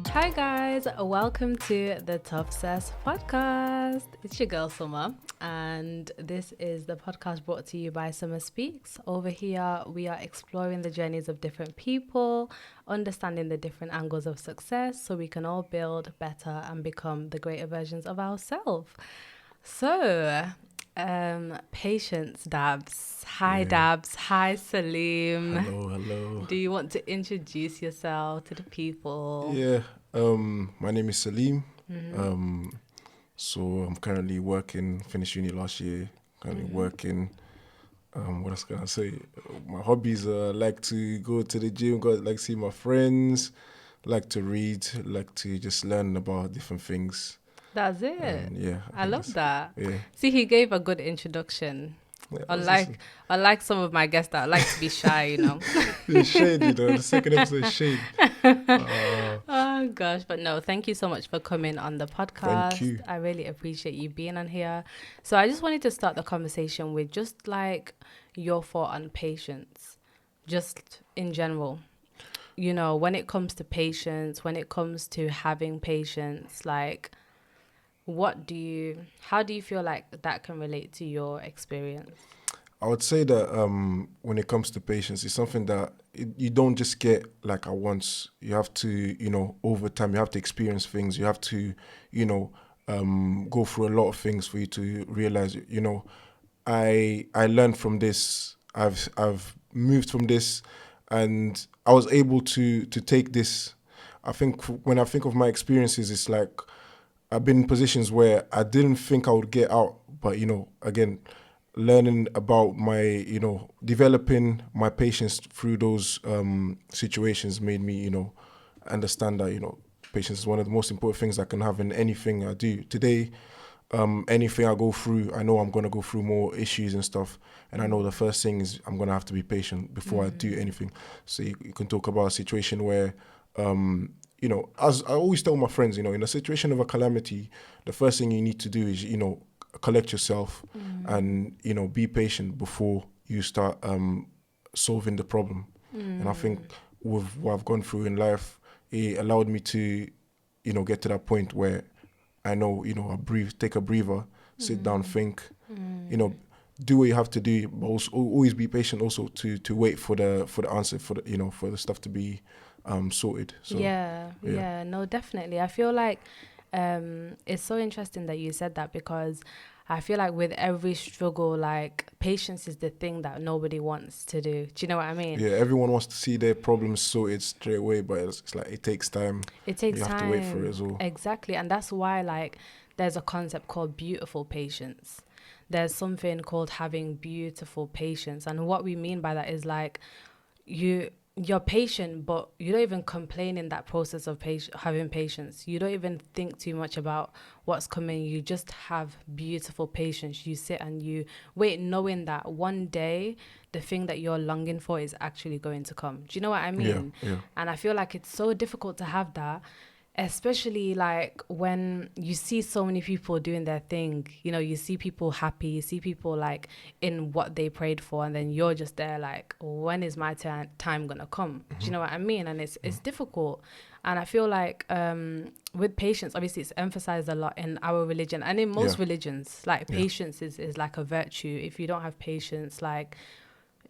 Hi guys, welcome to the ToughCess podcast. It's your girl Suma, and this is the podcast brought to you by Suma Speaks. Over here, we are exploring the journeys of different people, understanding the different angles of success so we can all build better and become the greater versions of ourselves. So, patience, Dabs. Hi, Dabs. Hi, Salim. Hello. Do you want to introduce yourself to the people? Yeah, my name is Salim. So I'm currently working, finished uni last year, currently working. What else can I say? My hobbies are like to go to the gym, like see my friends, like to read, like to just learn about different things. That's it. Yeah, I love that. Yeah. See, he gave a good introduction. Yeah, Unlike some of my guests that like to be shy, you know. It's shade, the second episode is shade. Oh gosh, but no, thank you so much for coming on the podcast. Thank you. I really appreciate you being on here. So I just wanted to start the conversation with just like your thought on patience, just in general. You know, when it comes to patience, when it comes to having patience, like how do you feel like that can relate to your experience? I would say that when it comes to patience, it's something that you don't just get like at once. You have to, over time, you have to experience things. You have to, go through a lot of things for you to realize, I learned from this. I've moved from this, and I was able to take this. I think when I think of my experiences, it's like I've been in positions where I didn't think I would get out, but again, learning about my, developing my patience through those situations made me, understand that, patience is one of the most important things I can have in anything I do. Today, anything I go through, I know I'm going to go through more issues and stuff. And I know the first thing is I'm going to have to be patient before I do anything. So you can talk about a situation where, as I always tell my friends, in a situation of a calamity, the first thing you need to do is, collect yourself and, be patient before you start solving the problem. And I think with what I've gone through in life, it allowed me to, get to that point where I know, I breathe, take a breather, sit down, think, do what you have to do, but also always be patient also to wait for the answer, for the stuff to be sorted. So yeah, no, definitely. I feel like it's so interesting that you said that, because I feel like with every struggle, like patience is the thing that nobody wants to do. Do you know what I mean? Yeah, everyone wants to see their problems sorted straight away, but it's like it takes time. It takes time. You have to wait for it as well. Exactly, and that's why like there's a concept called beautiful patience. There's something called having beautiful patience, and what we mean by that is like you're patient, but you don't even complain in that process of having patience. You don't even think too much about what's coming. You just have beautiful patience. You sit and you wait, knowing that one day the thing that you're longing for is actually going to come. Do you know what I mean? Yeah. And I feel like it's so difficult to have that, especially like when you see so many people doing their thing. You see people happy, you see people like in what they prayed for, and then you're just there like, when is my time gonna come? Do you know what I mean? And it's difficult. And I feel like with patience, obviously it's emphasized a lot in our religion and in most religions. Like patience is like a virtue. If you don't have patience, like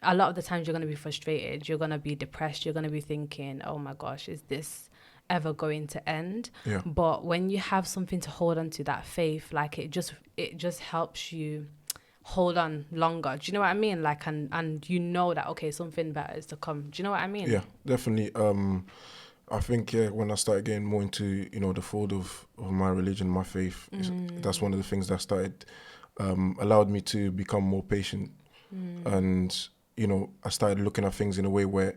a lot of the times you're going to be frustrated, you're going to be depressed, you're going to be thinking, oh my gosh, is this ever going to end? But when you have something to hold on to, that faith, like it just helps you hold on longer. Do you know what I mean? Like, and you know that, okay, something better is to come. Do you know what I mean? Yeah, definitely. I think when I started getting more into the fold of my religion, my faith, that's one of the things that started allowed me to become more patient. And I started looking at things in a way where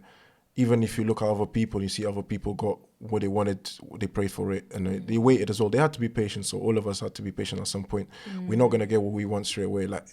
even if you look at other people, you see other people got what they wanted, they prayed for it, and they waited as well. They had to be patient, so all of us had to be patient at some point. We're not going to get what we want straight away. Like,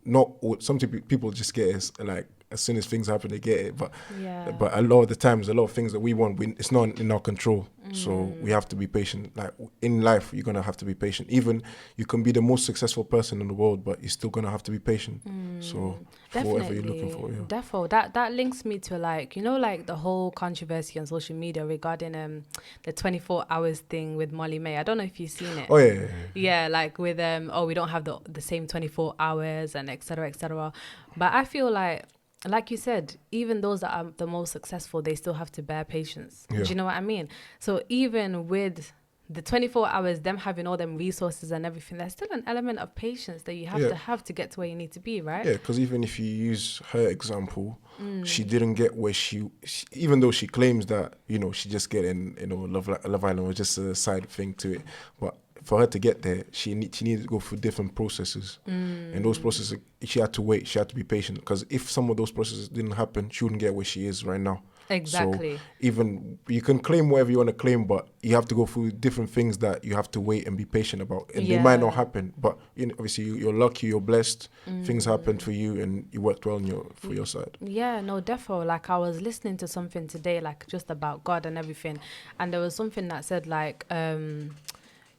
not all, some people just get it like as soon as things happen, they get it. But Yeah. but a lot of the times, a lot of things that we want, it's not in our control. So we have to be patient. Like in life, you're gonna have to be patient. Even you can be the most successful person in the world, but you're still gonna have to be patient. So for whatever you're looking for, yeah. Defo. That links me to like, you know, like the whole controversy on social media regarding the 24 hours thing with Molly May. I don't know if you've seen it. Oh yeah. Yeah, like with we don't have the same 24 hours and etc. etc. But I feel like you said, even those that are the most successful, they still have to bear patience. Yeah. Do you know what I mean? So even with the 24 hours, them having all them resources and everything, there's still an element of patience that you have to get to where you need to be, right? Yeah, because even if you use her example, she didn't get where she, even though she claims that, you know, she just get in, you know, Love Island was just a side thing to it. But for her to get there, she needed to go through different processes. And those processes, she had to wait, she had to be patient. Because if some of those processes didn't happen, she wouldn't get where she is right now. Exactly. So even you can claim whatever you want to claim, but you have to go through different things that you have to wait and be patient about. And they might not happen, but you know, obviously you're lucky, you're blessed. Things happen for you, and you worked well for your side. Yeah, no, defo. Like I was listening to something today, like just about God and everything, and there was something that said like,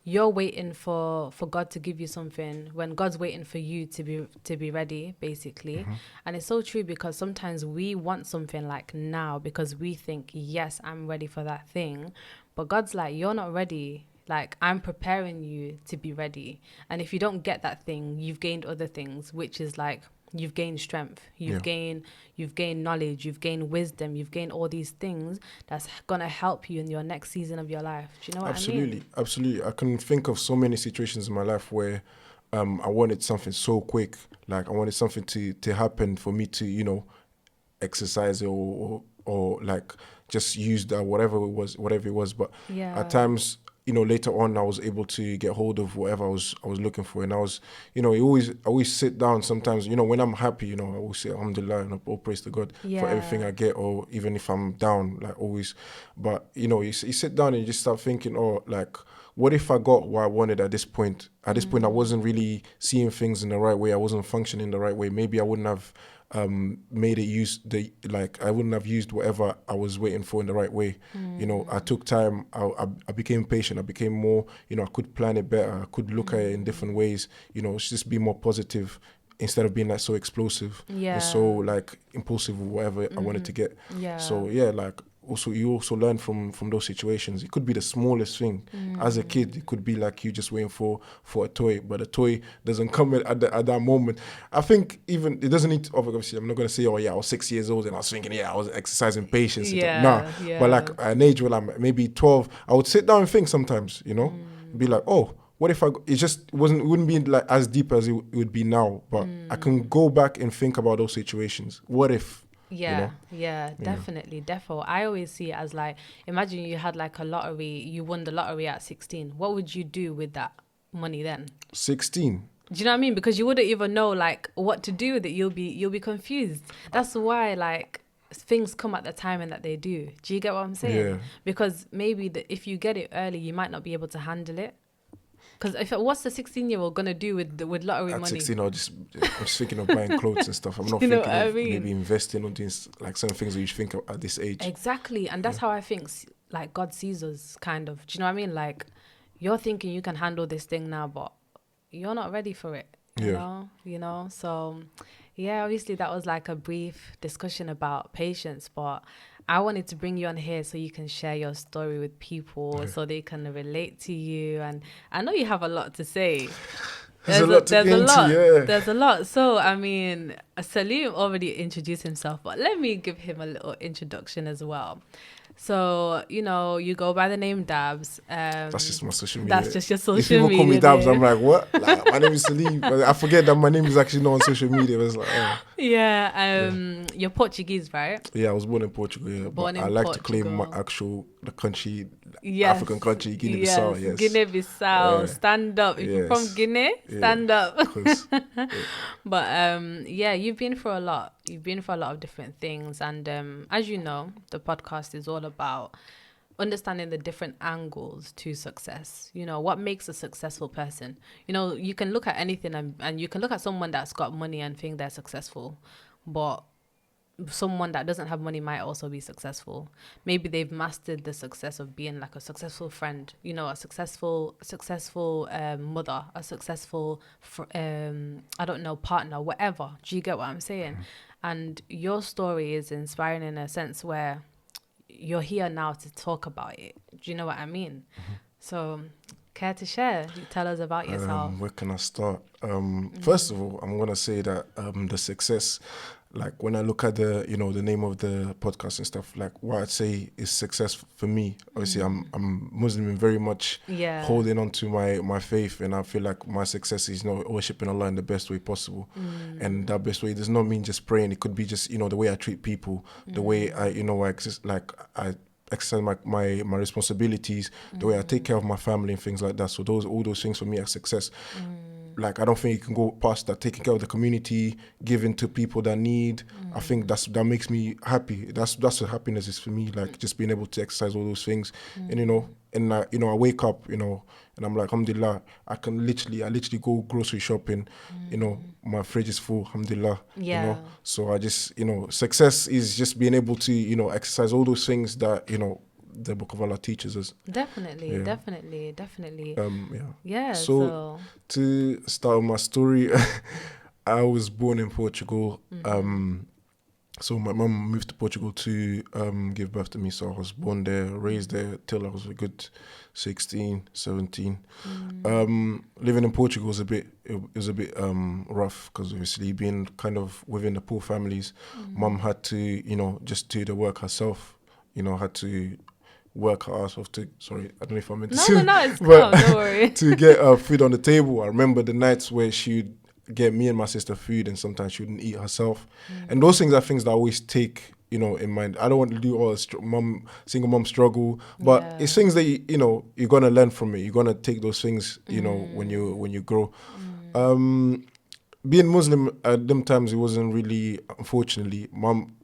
you're waiting for God to give you something when God's waiting for you to be ready, basically. And it's so true, because sometimes we want something like now because we think, yes, I'm ready for that thing. But God's like, you're not ready. Like, I'm preparing you to be ready. And if you don't get that thing, you've gained other things, which is like, you've gained strength, you've gained knowledge, you've gained wisdom, you've gained all these things that's gonna help you in your next season of your life. Do you know what I mean? Absolutely. I can think of so many situations in my life where I wanted something so quick. Like I wanted something to happen for me to, you know, exercise or like just use that whatever it was. But at times, you know, later on I was able to get hold of whatever I was looking for. And I was, you know, I always sit down sometimes, you know, when I'm happy, you know, I will say alhamdulillah and all praise to God for everything I get, or even if I'm down, like always. But, you know, you sit down and you just start thinking, oh, like, what if I got what I wanted at this point? At this point, I wasn't really seeing things in the right way. I wasn't functioning the right way. Maybe I wouldn't have made it I wouldn't have used whatever I was waiting for in the right way. You know, I took time. I became patient. I became more, you know, I could plan it better. I could look at it in different ways. You know, just be more positive instead of being like so explosive and so like impulsive or whatever I wanted to get. So yeah, like you also learn from those situations. It could be the smallest thing. As a kid, it could be like you just waiting for a toy, but a toy doesn't come at that moment. I think even it doesn't need to, obviously I'm not going to say, oh yeah, I was 6 years old and I was thinking, I was exercising patience. But like at an age when I'm maybe 12, I would sit down and think sometimes, you know, be like, oh, what if it wouldn't be like as deep as it would be now, but I can go back and think about those situations. What if? Definitely, defo. I always see it as like, imagine you had like a lottery, you won the lottery at 16. What would you do with that money then? 16. Do you know what I mean? Because you wouldn't even know like what to do with it. You'll be confused. That's why like things come at the timing that they do. Do you get what I'm saying? Yeah. Because maybe if you get it early, you might not be able to handle it. Because what's the 16-year-old gonna do with lottery money? At 16, I'm just thinking of buying clothes and stuff. I'm not thinking of maybe investing or doing like certain things that you think of at this age. Exactly, and that's how I think like God sees us, kind of. Do you know what I mean? Like you're thinking you can handle this thing now, but you're not ready for it. You know. So yeah, obviously that was like a brief discussion about patience, but I wanted to bring you on here so you can share your story with people so they can relate to you. And I know you have a lot to say. There's a lot. So, I mean, Salim already introduced himself, but let me give him a little introduction as well. So, you know, you go by the name Dabs. That's just my social media. That's just your social media. If people call me Dabs, I'm like, what? Like, my name is Salim. But I forget that my name is actually not on social media. It's like, you're Portuguese, right? Yeah, I was born in Portugal. Yeah, but I like to claim my the country, African country, Guinea-Bissau. Yes, Guinea-Bissau. Stand up. If you're from Guinea, stand up. Of course. But you've been through a lot. You've been through a lot of different things, and as you know, the podcast is all about understanding the different angles to success. You know, what makes a successful person. You know, you can look at anything and you can look at someone that's got money and think they're successful, but someone that doesn't have money might also be successful. Maybe they've mastered the success of being like a successful friend, you know, a successful mother, a successful I don't know, partner, whatever. Do you get what I'm saying? And your story is inspiring in a sense where you're here now to talk about it. Do you know what I mean? So care to share? Tell us about yourself. Where can I start? First of all, I'm gonna say that the success, like when I look at the the name of the podcast and stuff, like what I'd say is success for me. Obviously, I'm Muslim and very much holding on to my faith, and I feel like my success is worshiping Allah in the best way possible. And that best way does not mean just praying. It could be just the way I treat people, the way I I exist, like I exercise my responsibilities, the way I take care of my family and things like that. So all those things for me are success. Like I don't think you can go past that. Taking care of the community, giving to people that need. I think that makes me happy. That's what happiness is for me. Like just being able to exercise all those things, and I wake up, and I'm like, alhamdulillah, I literally go grocery shopping. My fridge is full, alhamdulillah. Yeah. So I just success is just being able to exercise all those things that the Book of Allah teaches us. Definitely. Yeah. So to start my story, I was born in Portugal. So my mum moved to Portugal to give birth to me. So I was born there, raised there till I was a good 16, 17. Living in Portugal was a bit rough because obviously being kind of within the poor families, mum had to just do the work herself. Had to work her ass off to. Sorry, I don't know if I meant to say. No, it's calm. Don't worry. To get food on the table. I remember the nights where she'd get me and my sister food, and sometimes she wouldn't eat herself. And those things are things that I always take in mind. I don't want to do all single mom struggle, but it's things that you're gonna learn from it. You're gonna take those things when you grow. Being Muslim at them times, it wasn't really, unfortunately, mom.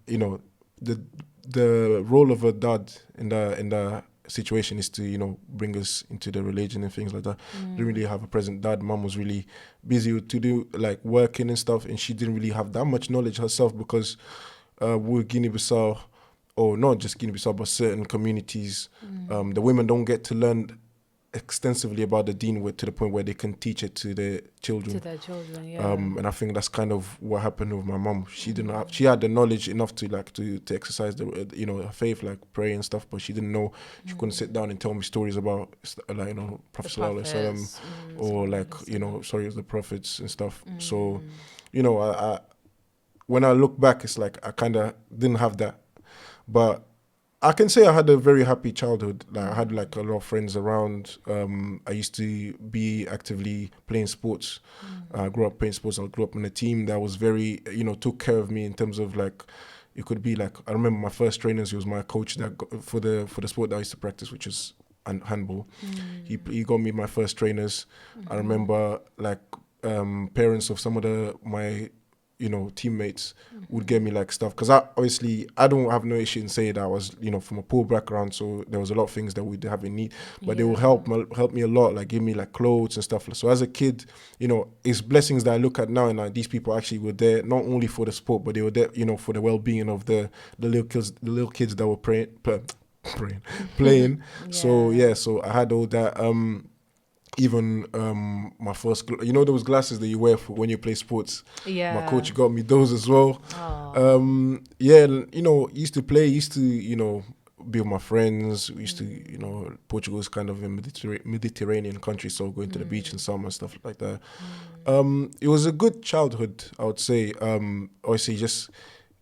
The role of a dad in the situation is to bring us into the religion and things like that. Didn't really have a present dad. Mom was really busy to do like working and stuff, and she didn't really have that much knowledge herself because we're Guinea-Bissau, or not just Guinea-Bissau, but certain communities, the women don't get to learn extensively about the deen to the point where they can teach it to their children. And I think that's kind of what happened with my mom. She didn't have, she had the knowledge enough to exercise the her faith, like pray and stuff, but she didn't know. She couldn't sit down and tell me stories about Prophet Sallallahu Alaihi Wasallam, or it was the prophets and stuff. So I when I look back, it's like I kind of didn't have that, but I can say I had a very happy childhood. Like I had like a lot of friends around. I used to be actively playing sports. I grew up playing sports. I grew up in a team that was very, took care of me in terms of like, it could be like, I remember my first trainers, he was my coach for the sport that I used to practice, which is handball. He got me my first trainers. I remember like parents of some of my teammates would get me like stuff, because I don't have no issue in saying that I was from a poor background, so there was a lot of things that we didn't have in need, but they will help me a lot, like give me like clothes and stuff. So as a kid, it's blessings that I look at now, and like these people actually were there not only for the sport, but they were there for the well-being of the little kids that were playing. So I had all that. Even my first, those glasses that you wear for when you play sports. My coach got me those as well. Used to be with my friends. We used to, Portugal is kind of a Mediterranean country, so going to the beach in summer and stuff like that. It was a good childhood, I would say. Obviously,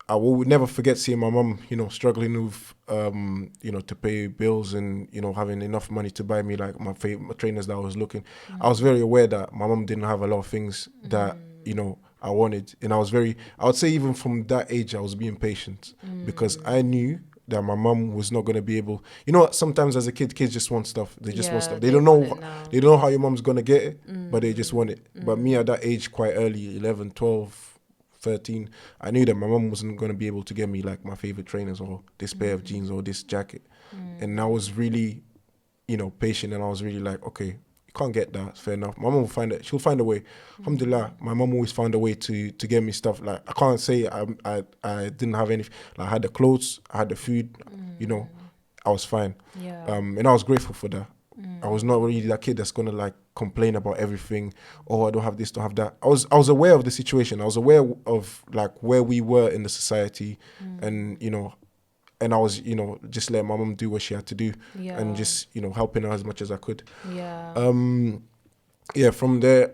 I will never forget seeing my mum, struggling with, to pay bills and, having enough money to buy me like my favorite trainers that I was looking. I was very aware that my mum didn't have a lot of things that, I wanted. And I would say even from that age, I was being patient because I knew that my mum was not going to be able, sometimes as a kid, kids just want stuff. They just want stuff. They don't know how your mum's going to get it, but they just want it. But me at that age, quite early, 11, 12, 13, I knew that my mum wasn't going to be able to get me like my favorite trainers or this pair of jeans or this jacket. And I was really, patient, and I was really like, okay, can't get that, fair enough. My mum will find it. She'll find a way. Alhamdulillah, my mum always found a way to get me stuff. Like, I can't say I didn't have any. Like, I had the clothes, I had the food, you know, I was fine. Yeah. And I was grateful for that. I was not really that kid that's gonna like complain about everything. Oh, I don't have this, don't have that. I was aware of the situation. I was aware of like where we were in the society, and you know, and I was, you know, just letting my mum do what she had to do, and just, you know, helping her as much as I could. Yeah, from there,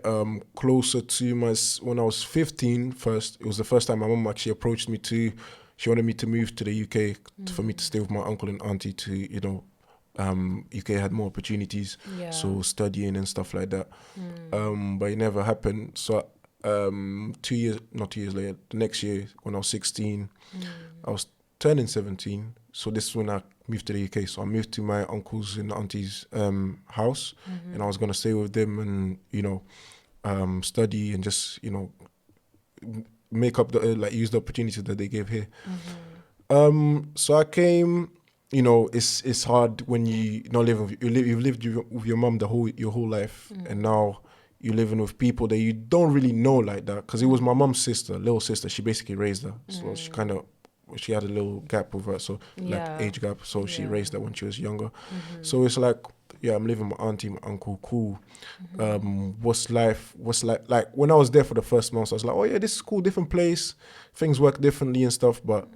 closer to when I was 15, first, it was the first time my mum actually approached me she wanted me to move to the UK for me to stay with my uncle and auntie to, you know, UK had more opportunities, so studying and stuff like that. But it never happened. So 2 years, not 2 years later, the next year when I was 16, I was turning 17. So this is when I moved to the UK. So I moved to my uncle's and auntie's house, and I was gonna stay with them and, you know, study and just, you know, make up use the opportunities that they gave here. So I came. You know, it's hard when you've lived with your mum your whole life, and now you're living with people that you don't really know like that. Because it was my mum's sister, little sister. She basically raised her, so she had a little gap with her, so like age gap. So she raised her when she was younger. So it's like, yeah, I'm living with my auntie, my uncle, cool. What's life like when I was there for the first month? I was like, oh yeah, this is cool, different place, things work differently and stuff, but.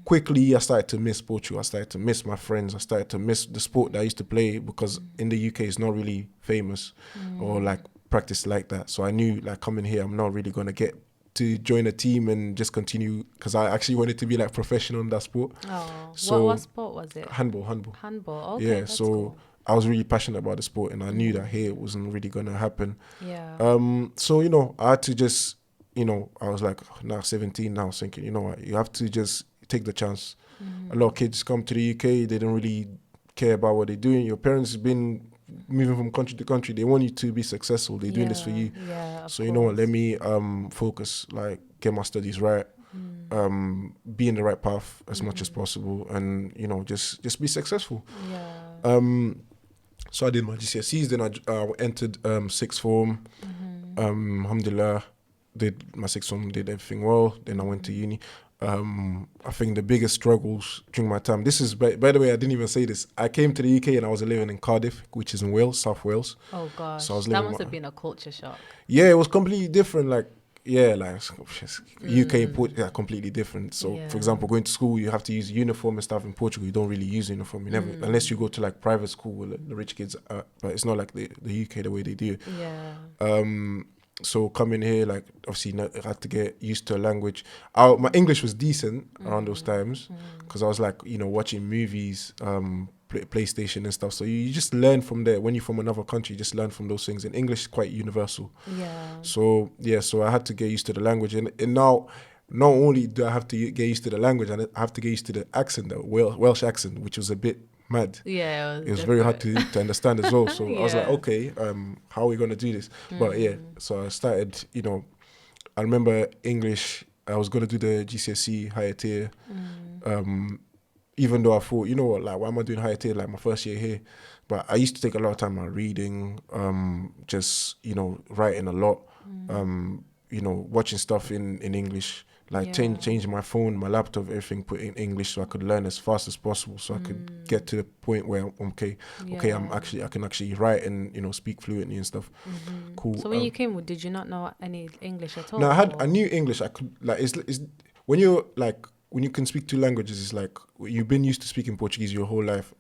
Quickly, I started to miss Portugal. I started to miss my friends. I started to miss the sport that I used to play, because in the UK it's not really famous or like practiced like that. So I knew, like, coming here, I'm not really going to get to join a team and just continue, because I actually wanted to be like professional in that sport. Oh, so what sport was it? Handball. Handball, okay. Yeah, that's so cool. I was really passionate about the sport, and I knew that here it wasn't really going to happen. Yeah. So, you know, I had to just, you know, I was like, now 17, now I was thinking, you know what, you have to just take the chance. A lot of kids come to the UK, they don't really care about what they're doing. Your parents have been moving from country to country. They want you to be successful. They're doing this for you. Yeah, so, you know what, let me focus, like, get my studies right, be in the right path as much as possible, and, you know, just be successful. Yeah. So I did my GCSEs, then I entered sixth form. Alhamdulillah, did my sixth form, did everything well. Then I went to uni. I think the biggest struggles during my time, this is, by the way, I didn't even say this. I came to the UK and I was living in Cardiff, which is in Wales, South Wales. Oh gosh, so I was that must have been a culture shock. Yeah, it was completely different. Like, yeah, like UK and Portugal are completely different. So, for example, going to school, you have to use uniform and stuff. In Portugal, you don't really use uniform. You never, unless you go to like private school with the rich kids. But it's not like the UK the way they do it. Yeah. So coming here, like, obviously I had to get used to a language. My English was decent around those times, because I was like, you know, watching movies, PlayStation and stuff. So you just learn from there. When you're from another country, you just learn from those things. And English is quite universal. Yeah. So I had to get used to the language. And now, not only do I have to get used to the language, I have to get used to the accent, the Welsh accent, which was a bit mad. Yeah, it was very hard to understand as well. So I was like, okay, how are we gonna do this? But yeah, so I started, you know, I remember English, I was gonna do the GCSE higher tier, even though I thought, you know what, like, why am I doing higher tier, like, my first year here? But I used to take a lot of time on reading, just, you know, writing a lot, you know, watching stuff in English, like changing my phone, my laptop, everything put in English, so I could learn as fast as possible, so I could get to the point where I can actually write and, you know, speak fluently and stuff. Cool. So when you came, did you not know any English at all? No, I knew English. I could, like, it's when you can speak two languages, it's like you've been used to speaking Portuguese your whole life.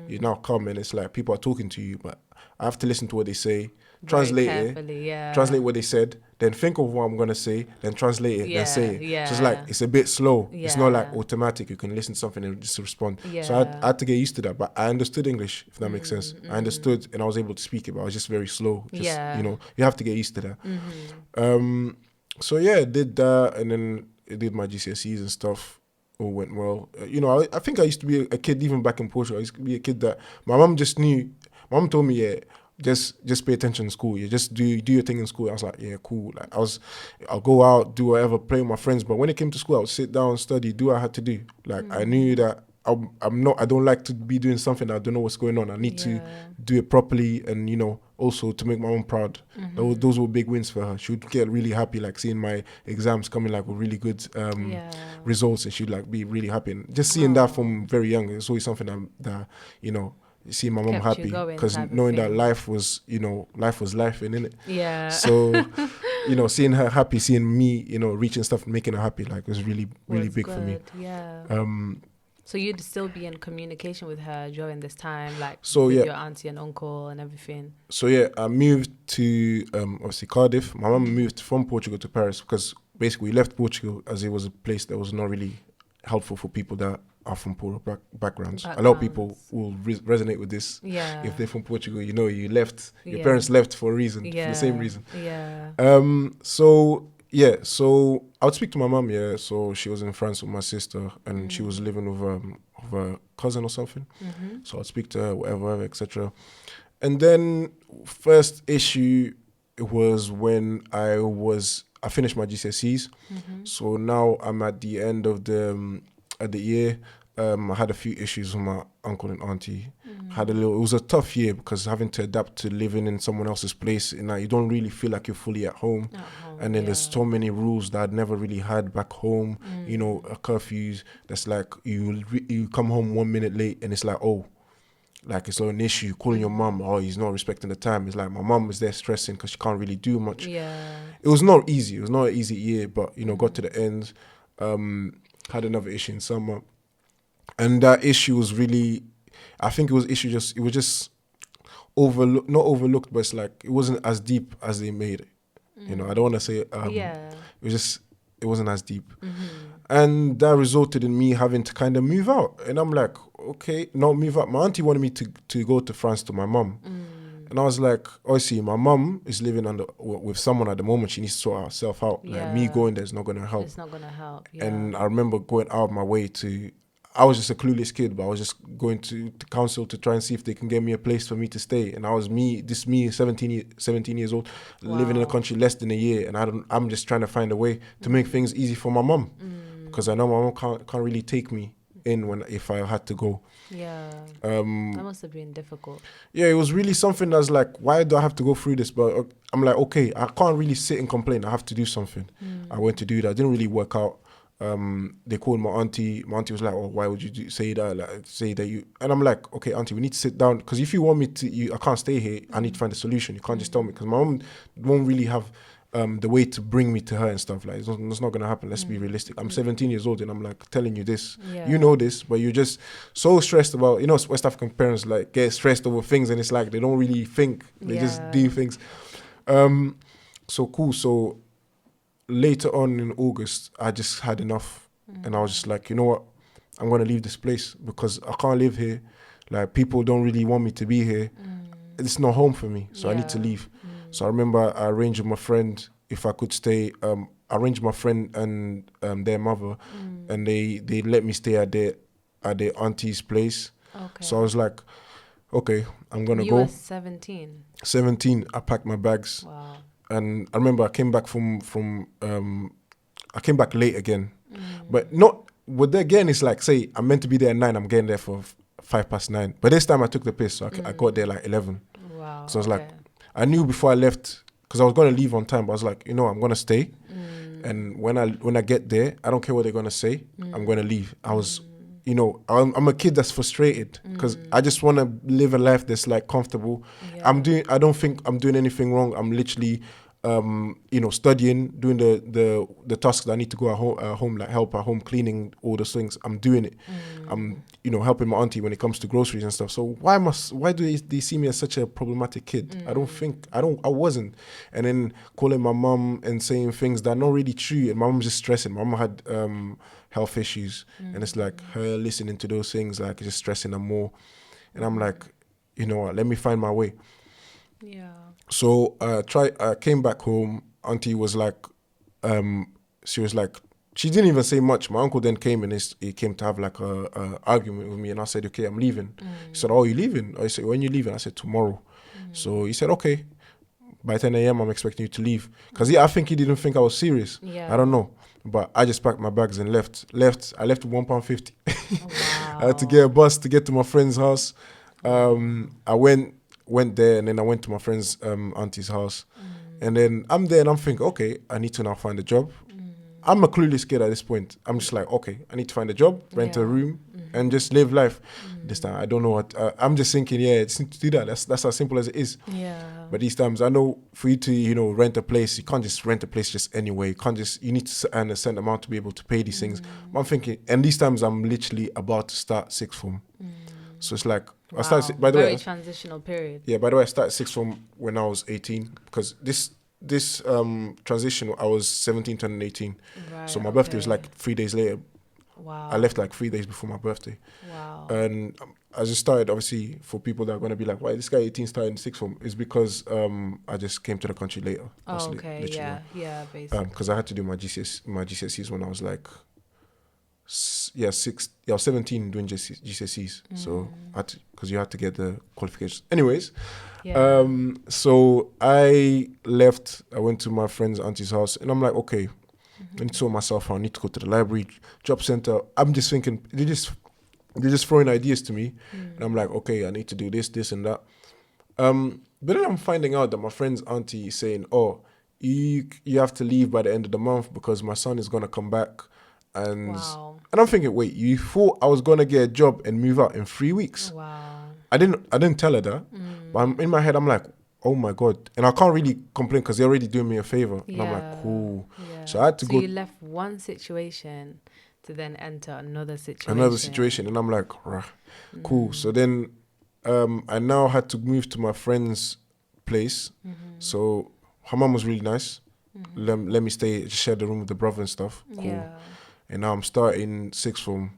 You now come and it's like people are talking to you, but I have to listen to what they say, translate it, translate what they said, then think of what I'm gonna say, then translate it, then say it. So it's like, it's a bit slow. It's not like automatic. You can listen to something and just respond. So I had to get used to that, but I understood English, if that makes sense. I understood and I was able to speak it, but I was just very slow. Just, you know, you have to get used to that. So yeah, did that, and then I did my GCSEs and stuff. All went well. You know, I think I used to be a kid, even back in Portugal. I used to be a kid that my mum just knew. My mum told me, yeah, just pay attention in school. You just do your thing in school. I was like, yeah, cool. Like, I'll go out, do whatever, play with my friends. But when it came to school, I would sit down, study, do what I had to do. Like, I knew that I don't like to be doing something I don't know what's going on. I need to do it properly, and also to make my mom proud. Those were big wins for her. She would get really happy, like seeing my exams coming like with really good results, and she'd like be really happy. And just seeing that from very young, it's always something that seeing my mom happy, because knowing that life was life in it. Yeah. So seeing her happy, seeing me reaching stuff, making her happy, like was really big for me. Yeah. So you'd still be in communication with her during this time, like with your auntie and uncle and everything. So I moved to obviously Cardiff. My mum moved from Portugal to Paris, because basically we left Portugal as it was a place that was not really helpful for people that are from poorer backgrounds. A lot of people will resonate with this. Yeah. If they're from Portugal, you left. Your parents left for a reason, for the same reason. Yeah. So I would speak to my mum. Yeah. So she was in France with my sister, and she was living with a cousin or something. So I'd speak to her, whatever, etc. And then first issue was when I finished my GCSEs. So now I'm at the end of the year. I had a few issues with my uncle and auntie. It was a tough year, because having to adapt to living in someone else's place, and you don't really feel like you're fully at home. And then there's so many rules that I'd never really had back home. A curfews that's like you come home 1 minute late, and it's like, oh, like it's an issue. Calling your mum, oh, he's not respecting the time. It's like my mum was there stressing because she can't really do much. It was not easy. It was not an easy year, but got to the end. Had another issue in summer. And that issue was really, I think it was just overlooked, not overlooked, but it's like, it wasn't as deep as they made it. I don't want to say, it wasn't as deep. And that resulted in me having to kind of move out. And I'm like, okay, no, move out. My auntie wanted me to go to France to my mum. And I was like, see, my mum is living with someone at the moment. She needs to sort herself out. Like, me going there is not going to help. It's not going to help. Yeah. And I remember going out of my way I was just a clueless kid, but I was just going to council to try and see if they can get me a place for me to stay. And I was 17 years old, living in a country less than a year. And I'm just trying to find a way to make things easy for my mum. Because I know my mum can't really take me in if I had to go. Yeah. That must have been difficult. Yeah, it was really something that's like, why do I have to go through this? But I'm like, okay, I can't really sit and complain. I have to do something. I went to do that. It didn't really work out. They called my auntie. My auntie was like, "Oh, why would you say that? Like, say that you?" And I'm like, "Okay, auntie, we need to sit down, because if you want me to, I can't stay here. I need to find a solution. You can't just tell me, because my mom won't really have the way to bring me to her and stuff. Like, it's not gonna happen. Let's be realistic. I'm 17 years old, and I'm like telling you this. You know this, but you're just so stressed about. West African parents like get stressed over things, and it's like they don't really think. They just do things. So cool. So later on in August, I just had enough, and I was just like, you know what, I'm gonna leave this place, because I can't live here. Like, people don't really want me to be here. It's not home for me, so I need to leave. So I remember I arranged with my friend if I could stay. I arranged my friend and their mother, and they let me stay at their auntie's place. Okay. So I was like, okay, I'm gonna go. You were 17. 17. I packed my bags. Wow. And I remember I came back I came back late again, but not with there again. It's like, say I'm meant to be there at 9, I'm getting there for 9:05. But this time I took the piss, so I got there like 11. Wow. So I was like, I knew before I left, because I was gonna leave on time, but I was like, I'm gonna stay, and when I get there, I don't care what they're gonna say, I'm gonna leave. I was. I'm a kid that's frustrated, because I just want to live a life that's like comfortable. I don't think I'm doing anything wrong. I'm literally, studying, doing the tasks that I need to go at home, like help at home, cleaning, all those things. I'm doing it. I'm, helping my auntie when it comes to groceries and stuff. So why do they see me as such a problematic kid? I wasn't. And then calling my mom and saying things that are not really true. And my mom's just stressing. My mom had, health issues, and it's like her listening to those things, like just stressing her more. And I'm like, you know what, let me find my way. Yeah. So I came back home. Auntie was like, she was like, she didn't even say much. My uncle then came, and he came to have like a argument with me, and I said, okay, I'm leaving. He said, oh, you leaving? I said, when you leaving? I said, tomorrow. So he said, okay, by 10 a.m. I'm expecting you to leave. Because I think he didn't think I was serious. I don't know. But I just packed my bags and left. I left with £1.50. Wow. I had to get a bus to get to my friend's house. I went there, and then I went to my friend's auntie's house. And then I'm there and I'm thinking, okay, I need to now find a job. I'm a clueless kid at this point. I'm just like, okay, I need to find a job, rent a room, and just live life. This time, I don't know what. I'm just thinking, yeah, it's need to do that. That's as simple as it is. Yeah. But these times, I know for you to, rent a place, you can't just rent a place just anyway. You need to earn a certain amount to be able to pay these things. But I'm thinking, and these times, I'm literally about to start sixth form. So it's like, Wow. I started, by the Very way, transitional period. yeah, by the way, I started sixth form when I was 18, because this transition, I was 17 turning 18. Right, So my birthday was like 3 days later. Wow. I left like 3 days before my birthday. Wow. And I just started, obviously, for people that are going to be like, why this guy 18 started in sixth form, is because I just came to the country later. Oh, okay, yeah, basically. Because I had to do my GCSEs when I was like, I was 17 doing GCSEs. So because you had to get the qualifications. Anyways, so I left. I went to my friend's auntie's house, and I'm like, okay, I need to sort myself out. I need to go to the library, job center. I'm just thinking, they're just throwing ideas to me, and I'm like, okay, I need to do this, and that. But then I'm finding out that my friend's auntie is saying, oh, you have to leave by the end of the month because my son is gonna come back. And I'm thinking, wait, you thought I was gonna get a job and move out in 3 weeks? Wow. I didn't tell her that, but in my head I'm like, oh my god, and I can't really complain because they're already doing me a favor, and I'm like, cool. Yeah. So I had to go. So you left one situation to then enter another situation. And I'm like, rah, cool. So then, I now had to move to my friend's place. So her mom was really nice. Let me stay, just share the room with the brother and stuff. Cool. Yeah. And now I'm starting sixth form.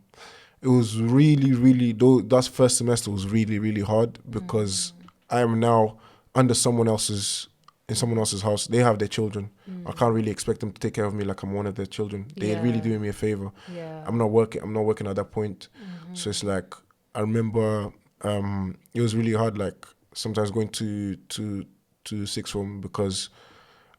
It was really, though that first semester was really, really hard because I am now under someone else's house. They have their children. I can't really expect them to take care of me like I'm one of their children. They're really doing me a favor. Yeah. I'm not working at that point. So it's like, I remember it was really hard, like sometimes going to sixth form because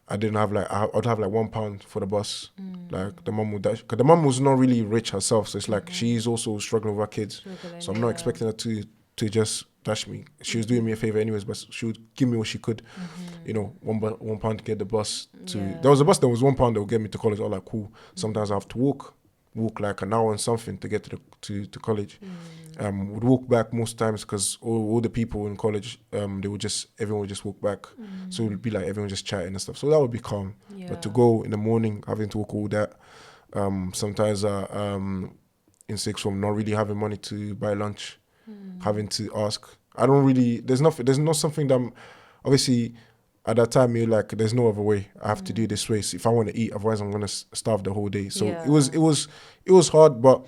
I didn't have I'd have like £1 for the bus. Like the mom would dash, because the mom was not really rich herself. So it's like she's also struggling with her kids. So I'm not expecting her to just dash me. She was doing me a favor anyways, but she would give me what she could. £1 to get the bus to. There was a bus that was £1 that would get me to college. I was like, cool. Sometimes I have to walk like an hour and something to get to college. Would walk back most times because all the people in college, everyone would just walk back. So it would be like everyone just chatting and stuff. So that would be calm. Yeah. But to go in the morning, having to walk all that, sometimes in sixth form, not really having money to buy lunch, having to ask. There's not something that obviously at that time you're like, there's no other way. I have to do this way. So if I want to eat, otherwise I'm gonna starve the whole day. So it was hard, but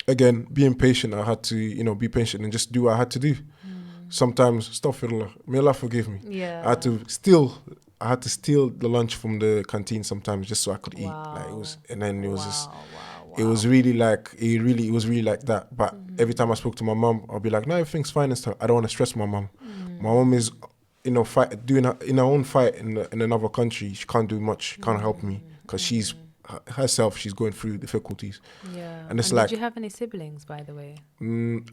again, being patient, I had to be patient and just do what I had to do. Sometimes, astaghfirullah, may Allah forgive me. Yeah. I had to steal the lunch from the canteen sometimes just so I could eat. Like it was really like that. But every time I spoke to my mom, I'll be like, no, everything's fine and stuff. I don't want to stress my mom. My mom is doing in her own fight in another country. She can't do much. She can't help me because she's going through difficulties. Yeah. And it's did like, you have any siblings, by the way?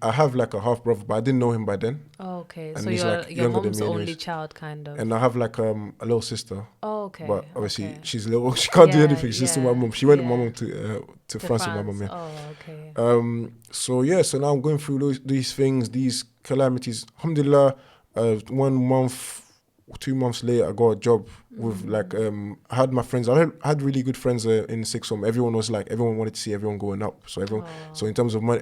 I have like a half brother, but I didn't know him by then. Oh, okay. And so he's, you're like, your younger than mom's me only anyways. child, kind of. And I have like a little sister. Oh, okay. But obviously okay. she's little. She can't do anything. She's still my mom. She went with my Yeah. mom to France with my mom. Yeah. Oh, okay. So now I'm going through these things, these calamities. Alhamdulillah, 1 month, 2 months later, I got a job with I had my friends. I had really good friends in sixth form. Everyone wanted to see everyone going up. So so in terms of money,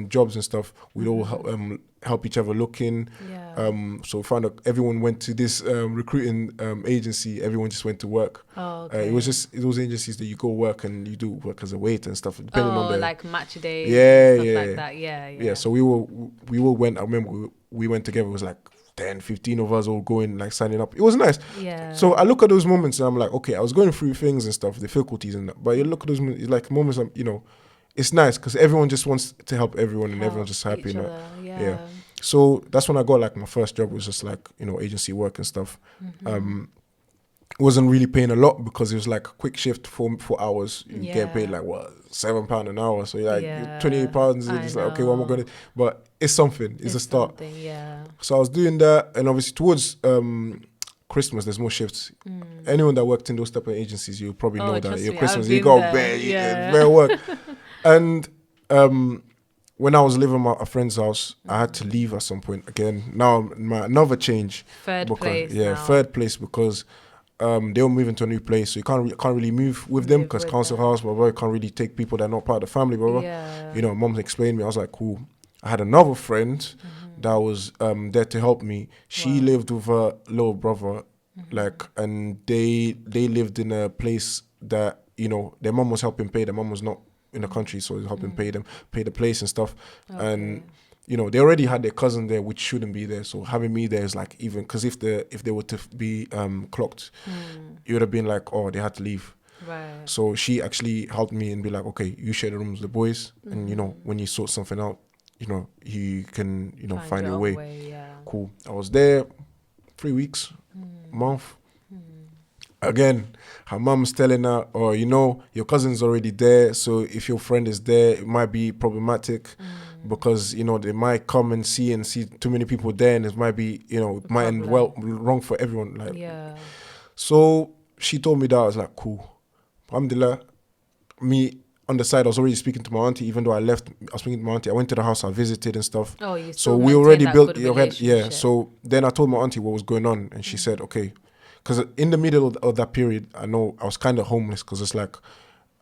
jobs and stuff, we'd all help each other looking. Yeah. So we found out everyone went to this recruiting agency. Everyone just went to work. Oh, okay. It was just those agencies that you go work and you do work as a waiter and stuff, depending on the like match day. Yeah, stuff yeah, like that. Yeah. yeah. So we all went. I remember we went together. It was like 10, 15 of us all going, like signing up. It was nice. Yeah. So I look at those moments and I'm like, okay, I was going through things and stuff, difficulties and that. But you look at those moments, like moments, it's nice because everyone just wants to help everyone and everyone's just happy. Each And other, yeah. So that's when I got like my first job was just like, agency work and stuff. wasn't really paying a lot because it was like a quick shift, 4 hours. You get paid Yeah. like what, £7 an hour. So you're like Yeah. £28. You're I just like, okay, what am I know. gonna? But it's something. It's a It's start. something, yeah. So I was doing that, and obviously towards Christmas, there's more shifts. Anyone that worked in those type of agencies, you probably Oh, know that trust your me, I've Christmas, you been got there. Yeah. bare work. And when I was living at a friend's house, I had to leave at some point again. Now another change. Third Because place now. third place because they were moving to a new place, so you can't really move with them Live because with council them. house, blah, blah, you can't really take people that are not part of the family, blah, blah. Yeah. You know, mom explained me. I was like, cool. I had another friend that was there to help me. She Wow. lived with her little brother, like, and they lived in a place that, you know, their mom was helping pay. Their mom was not in the country, so helping pay the place and stuff. And Okay. you know, they already had their cousin there, which shouldn't be there. So having me there is like, even because if they were to be clocked, it would have been like, oh, they had to leave. Right. So she actually helped me and be like, okay, you share the rooms with the boys, and you know, when you sort something out, you know, you can, you know, find your own way. yeah. Cool. I was there 3 weeks, month. Again, her mom's telling her, oh, you know, your cousin's already there, so if your friend is there, it might be problematic because, you know, they might come and see too many people there, and it might be, you know, it might end wrong for everyone. Like, Yeah. so she told me that. I was like, cool. Alhamdulillah, me on the side, I was already speaking to my auntie, even though I was speaking to my auntie. I went to the house, I visited and stuff. Oh, you So still we maintain already that built, good yeah. relationship. So then I told my auntie what was going on, and she said, okay. Because in the middle of that period, I know I was kind of homeless because it's like,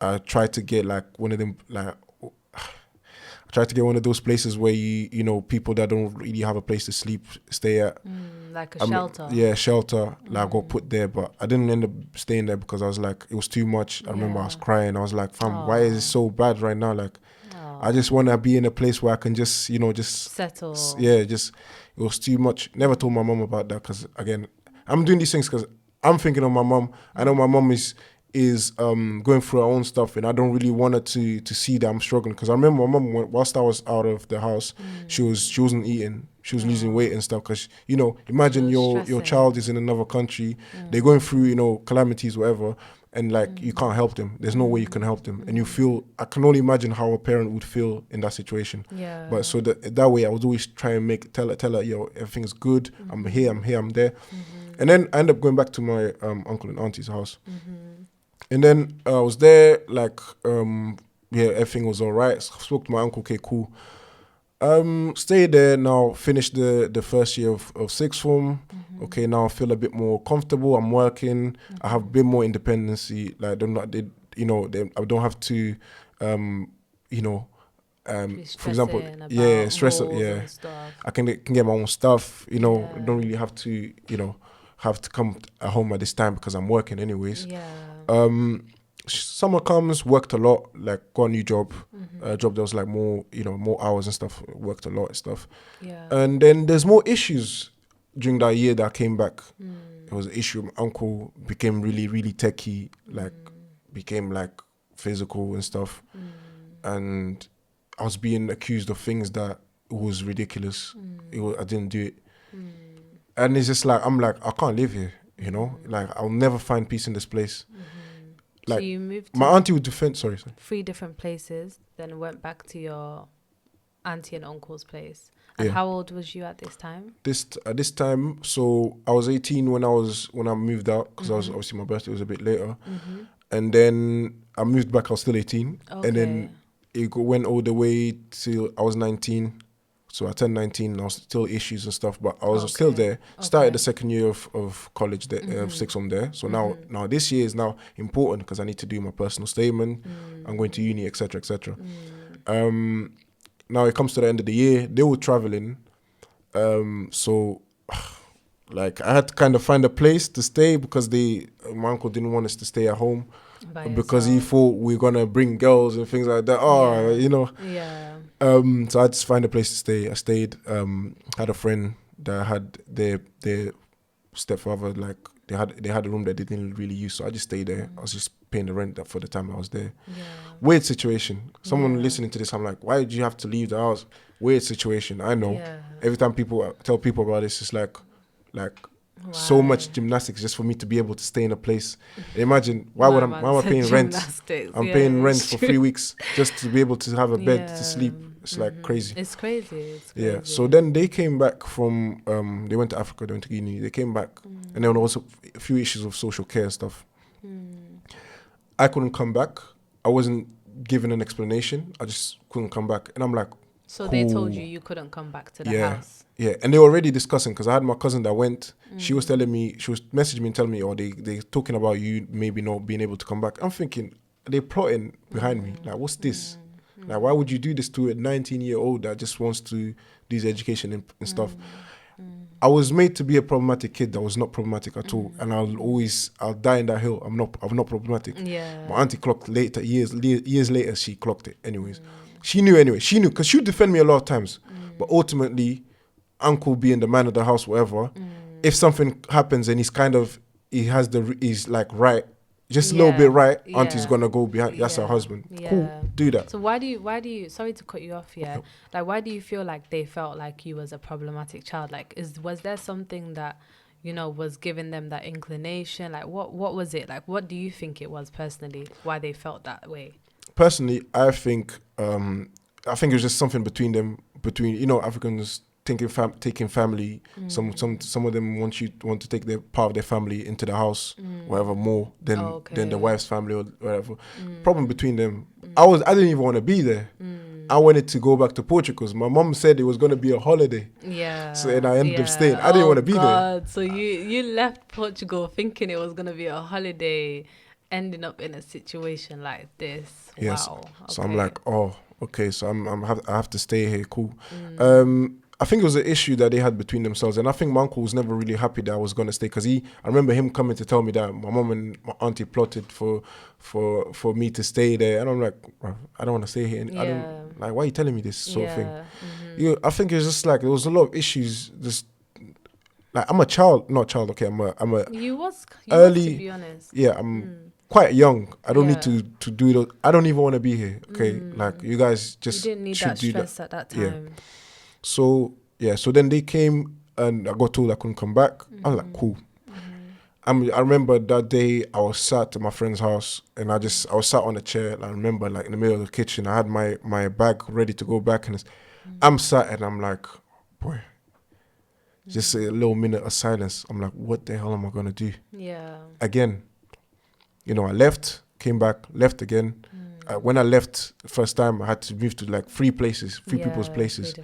I tried to get like one of them, like, I tried to get one of those places where you know, people that don't really have a place to sleep, stay at. Like a shelter. Yeah, shelter. Like I got put there, but I didn't end up staying there because I was like, it was too much. I remember I was crying. I was like, fam, why is it so bad right now? Like, I just want to be in a place where I can just, you know, just settle. Yeah, just, it was too much. Never told my mom about that because, again, I'm doing these things because I'm thinking of my mom. I know my mom is going through her own stuff, and I don't really want her to see that I'm struggling. Because I remember my mom, whilst I was out of the house, she wasn't eating. She was losing weight and stuff. Because, you know, imagine your child is in another country, they're going through, you know, calamities, whatever, and like you can't help them. There's no way you can help them, and you feel. I can only imagine how a parent would feel in that situation. Yeah. But so that way, I was always trying to tell her, yo, everything's good. I'm here. I'm there. And then I ended up going back to my uncle and auntie's house. And then I was there, like, yeah, everything was all right. Spoke to my uncle, okay, cool. Stayed there now, finished the first year of sixth form. Okay, now I feel a bit more comfortable. I'm working. I have a bit more independency. Like, I don't have to, you know, for example, yeah, stress. Yeah, I can get my own stuff. You know, I don't really have to, you know, have to come at home at this time because I'm working anyways. Yeah. Summer comes, worked a lot, like got a new job, job that was like more, you know, more hours and stuff, worked a lot and stuff. Yeah. And then there's more issues during that year that I came back. There was an issue. My uncle became really, really techie, like became like physical and stuff. And I was being accused of things that was ridiculous. I didn't do it. And it's just like, I'm like, I can't live here, you know? Like, I'll never find peace in this place. Like, so you moved to my auntie would defend, sorry. 3 different places, then went back to your auntie and uncle's place. And how old was you at this time? At this time, so I was 18 when I moved out, because I was, obviously my birthday was a bit later. And then I moved back, I was still 18. Okay. And then it went all the way till I was 19. So I turned 19, and I was still issues and stuff, but I was still there. Started the second year of college, there, sixth form there. So now this year is now important because I need to do my personal statement. I'm going to uni, etc., etc. Now it comes to the end of the year. They were traveling, so like I had to kind of find a place to stay because my uncle didn't want us to stay at home because he thought we were gonna bring girls and things like that. Oh, you know. Yeah. So I had to find a place to stay. I stayed. Had a friend that had their stepfather, like they had a room that they didn't really use. So I just stayed there. I was just paying the rent for the time I was there. Yeah. Weird situation. Someone listening to this, I'm like, why did you have to leave the house? Weird situation. I know. Yeah. Every time tell people about this, it's like so much gymnastics just for me to be able to stay in a place. Imagine why am I paying rent? I'm paying rent for 3 weeks just to be able to have a bed to sleep. It's like crazy. It's crazy. Yeah. So then they came back from they went to Africa, they went to Guinea. They came back, and then also a few issues of social care and stuff. I couldn't come back. I wasn't given an explanation. I just couldn't come back, and I'm like. So they told you couldn't come back to the house. Yeah, and they were already discussing because I had my cousin that went. She was telling me, she was messaging me and telling me, they're talking about you maybe not being able to come back. I'm thinking, they're plotting behind me. Like, what's this? Like, why would you do this to a 19-year-old that just wants to do his education and stuff? I was made to be a problematic kid that was not problematic at all, and I'll die in that hill. I'm not problematic. Yeah. My auntie clocked later, years later, she clocked it. Anyways. She knew because she would defend me a lot of times. But ultimately, uncle being the man of the house, whatever, if something happens and he's like right, just a little bit right, auntie's gonna go behind. That's her husband. Yeah. Cool, do that. So why do you? Sorry to cut you off here. Okay. Like, why do you feel like they felt like you was a problematic child? Like, was there something that was giving them that inclination? Like, what was it? Like, what do you think it was personally? Why they felt that way? Personally, I think it was just something between Africans taking family. Some of them want to take their part of their family into the house, whatever, more than the wife's family or whatever. Problem between them. I didn't even want to be there. I wanted to go back to Portugal because my mom said it was going to be a holiday. Yeah. So and I ended up staying. I didn't want to be there. So you left Portugal thinking it was going to be a holiday, ending up in a situation like this. Yes. Wow. Okay. So I'm like, oh, okay. So I have to stay here. Cool. I think it was an issue that they had between themselves, and I think my uncle was never really happy that I was gonna stay because I remember him coming to tell me that my mom and my auntie plotted for me to stay there, and I'm like, I don't want to stay here. I don't like. Why are you telling me this sort of thing? I think it's just like there was a lot of issues. Just like I'm a child, not child. Okay, I'm a. You was early. To be honest. Yeah, I'm quite young. I don't need to do it. I don't even want to be here. Okay, like you guys just you didn't need should that do stress that. at that time. Yeah. So then they came and I got told I couldn't come back. I was like, cool. I remember that day I was sat at my friend's house and I was sat on a chair. And I remember like in the middle of the kitchen, I had my bag ready to go back and I'm sat and I'm like, boy, just a little minute of silence. I'm like, what the hell am I going to do? Yeah. Again, I left, came back, left again. When I left the first time, I had to move to like three people's places.